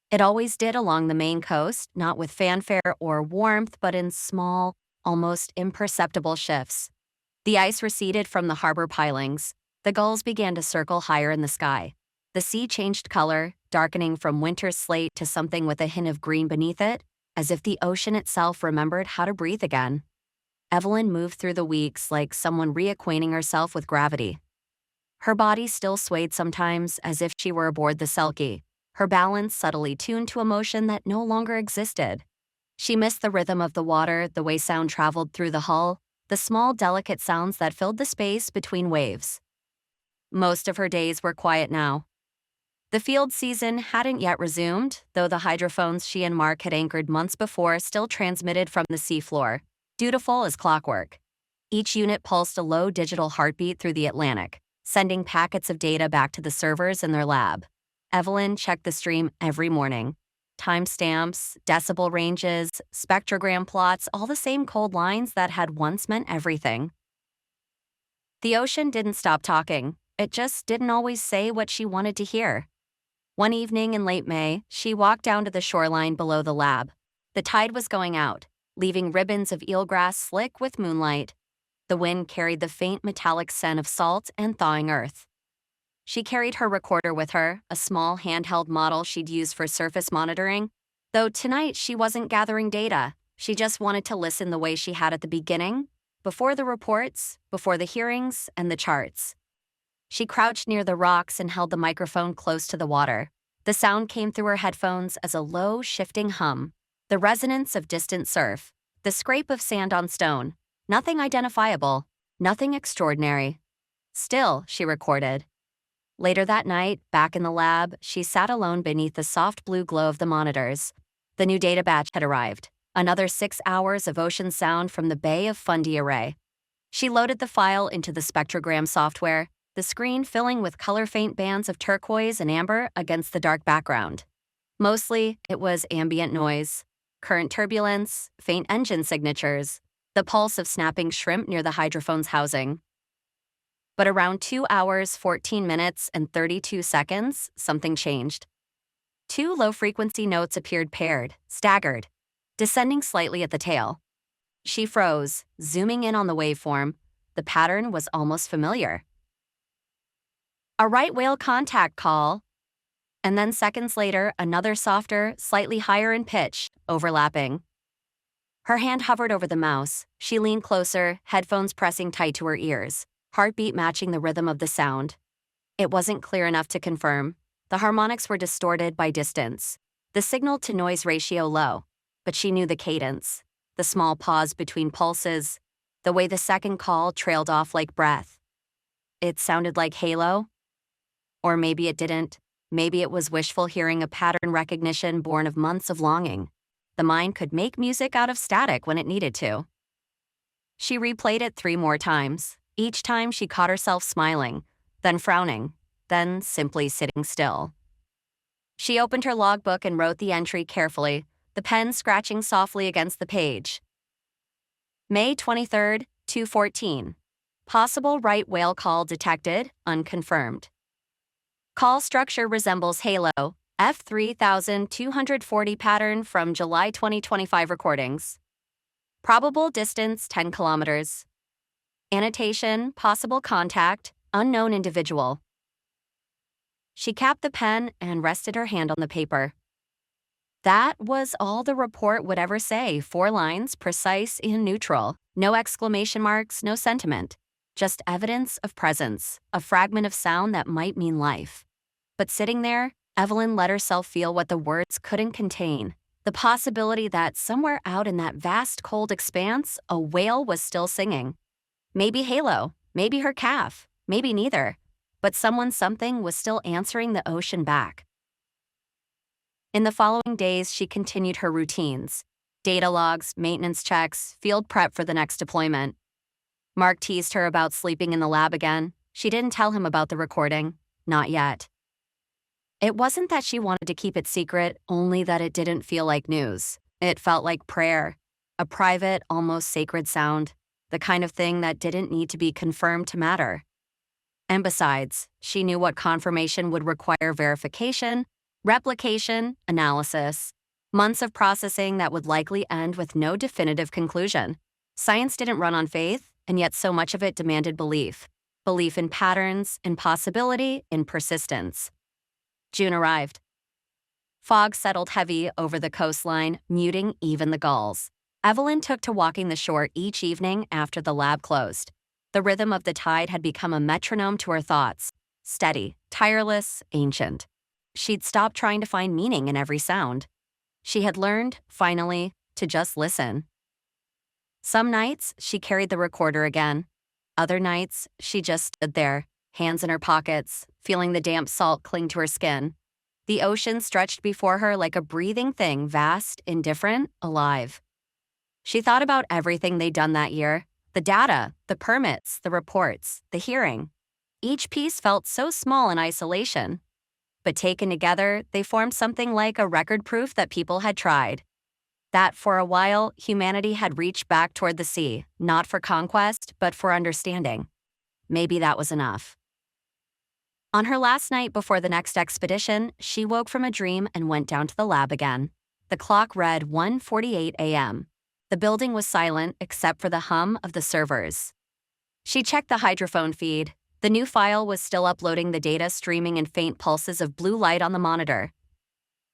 It always did along the Maine coast, not with fanfare or warmth, but in small, almost imperceptible shifts. The ice receded from the harbor pilings. The gulls began to circle higher in the sky. The sea changed color, darkening from winter's slate to something with a hint of green beneath it, as if the ocean itself remembered how to breathe again. Evelyn moved through the weeks like someone reacquainting herself with gravity. Her body still swayed sometimes, as if she were aboard the Selkie, her balance subtly tuned to a motion that no longer existed. She missed the rhythm of the water, the way sound traveled through the hull, the small, delicate sounds that filled the space between waves. Most of her days were quiet now. The field season hadn't yet resumed, though the hydrophones she and Mark had anchored months before still transmitted from the seafloor, dutiful as clockwork. Each unit pulsed a low digital heartbeat through the Atlantic, sending packets of data back to the servers in their lab. Evelyn checked the stream every morning. Timestamps, decibel ranges, spectrogram plots, all the same cold lines that had once meant everything. The ocean didn't stop talking. It just didn't always say what she wanted to hear. One evening in late May, she walked down to the shoreline below the lab. The tide was going out, leaving ribbons of eelgrass slick with moonlight. The wind carried the faint metallic scent of salt and thawing earth. She carried her recorder with her, a small handheld model she'd use for surface monitoring. Though tonight she wasn't gathering data, she just wanted to listen the way she had at the beginning, before the reports, before the hearings, and the charts. She crouched near the rocks and held the microphone close to the water. The sound came through her headphones as a low, shifting hum, the resonance of distant surf, the scrape of sand on stone. Nothing identifiable, nothing extraordinary. Still, she recorded. Later that night, back in the lab, she sat alone beneath the soft blue glow of the monitors. The new data batch had arrived, another 6 hours of ocean sound from the Bay of Fundy array. She loaded the file into the spectrogram software, the screen filling with color-faint bands of turquoise and amber against the dark background. Mostly, it was ambient noise, current turbulence, faint engine signatures, the pulse of snapping shrimp near the hydrophone's housing. But around 2 hours, 14 minutes, and 32 seconds, something changed. 2 low-frequency notes appeared paired, staggered, descending slightly at the tail. She froze, zooming in on the waveform. The pattern was almost familiar. A right whale contact call. And then seconds later, another softer, slightly higher in pitch, overlapping. Her hand hovered over the mouse. She leaned closer, headphones pressing tight to her ears, heartbeat matching the rhythm of the sound. It wasn't clear enough to confirm. The harmonics were distorted by distance, the signal-to-noise ratio low, but she knew the cadence, the small pause between pulses, the way the second call trailed off like breath. It sounded like halo. Or maybe it didn't. Maybe it was wishful hearing, a pattern recognition born of months of longing. The mind could make music out of static when it needed to. She replayed it 3 more times. Each time she caught herself smiling, then frowning, then simply sitting still. She opened her logbook and wrote the entry carefully, the pen scratching softly against the page. May 23rd, 2:14. Possible right whale call detected, unconfirmed. Call structure resembles halo, F3240 pattern from July 2025 recordings. Probable distance 10 kilometers. Annotation, possible contact, unknown individual. She capped the pen and rested her hand on the paper. That was all the report would ever say, 4 lines, precise and neutral. No exclamation marks, no sentiment. Just evidence of presence, a fragment of sound that might mean life. But sitting there, Evelyn let herself feel what the words couldn't contain. The possibility that somewhere out in that vast cold expanse, a whale was still singing. Maybe halo, maybe her calf, maybe neither. But something was still answering the ocean back. In the following days, she continued her routines. Data logs, maintenance checks, field prep for the next deployment. Mark teased her about sleeping in the lab again. She didn't tell him about the recording. Not yet. It wasn't that she wanted to keep it secret, only that it didn't feel like news. It felt like prayer. A private, almost sacred sound. The kind of thing that didn't need to be confirmed to matter. And besides, she knew what confirmation would require: verification, replication, analysis. Months of processing that would likely end with no definitive conclusion. Science didn't run on faith, and yet so much of it demanded belief. Belief in patterns, in possibility, in persistence. June arrived. Fog settled heavy over the coastline, muting even the gulls. Evelyn took to walking the shore each evening after the lab closed. The rhythm of the tide had become a metronome to her thoughts. Steady, tireless, ancient. She'd stopped trying to find meaning in every sound. She had learned, finally, to just listen. Some nights, she carried the recorder again. Other nights, she just stood there, hands in her pockets, feeling the damp salt cling to her skin. The ocean stretched before her like a breathing thing, vast, indifferent, alive. She thought about everything they'd done that year. The data, the permits, the reports, the hearing. Each piece felt so small in isolation. But taken together, they formed something like a record proof that people had tried. That for a while, humanity had reached back toward the sea, not for conquest, but for understanding. Maybe that was enough. On her last night before the next expedition, she woke from a dream and went down to the lab again. The clock read 1:48 a.m. The building was silent except for the hum of the servers. She checked the hydrophone feed. The new file was still uploading the data, streaming in faint pulses of blue light on the monitor.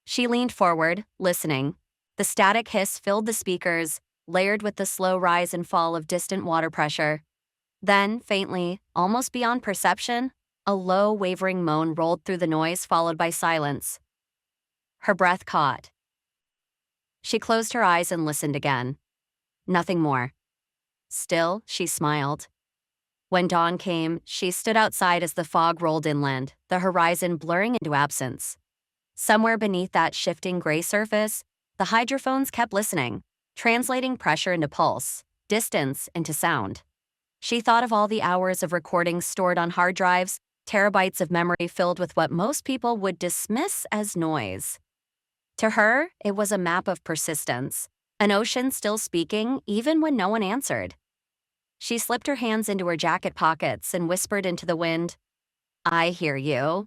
She leaned forward, listening. The static hiss filled the speakers, layered with the slow rise and fall of distant water pressure. Then, faintly, almost beyond perception, a low, wavering moan rolled through the noise, followed by silence. Her breath caught. She closed her eyes and listened again. Nothing more. Still, she smiled. When dawn came, she stood outside as the fog rolled inland, the horizon blurring into absence. Somewhere beneath that shifting gray surface, the hydrophones kept listening, translating pressure into pulse, distance into sound. She thought of all the hours of recordings stored on hard drives, terabytes of memory filled with what most people would dismiss as noise. To her, it was a map of persistence, an ocean still speaking even when no one answered. She slipped her hands into her jacket pockets and whispered into the wind, "I hear you."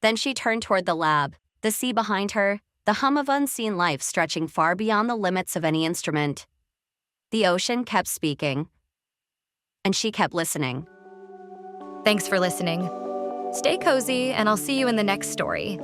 Then she turned toward the lab, the sea behind her, the hum of unseen life stretching far beyond the limits of any instrument. The ocean kept speaking, and she kept listening. Thanks for listening. Stay cozy, and I'll see you in the next story.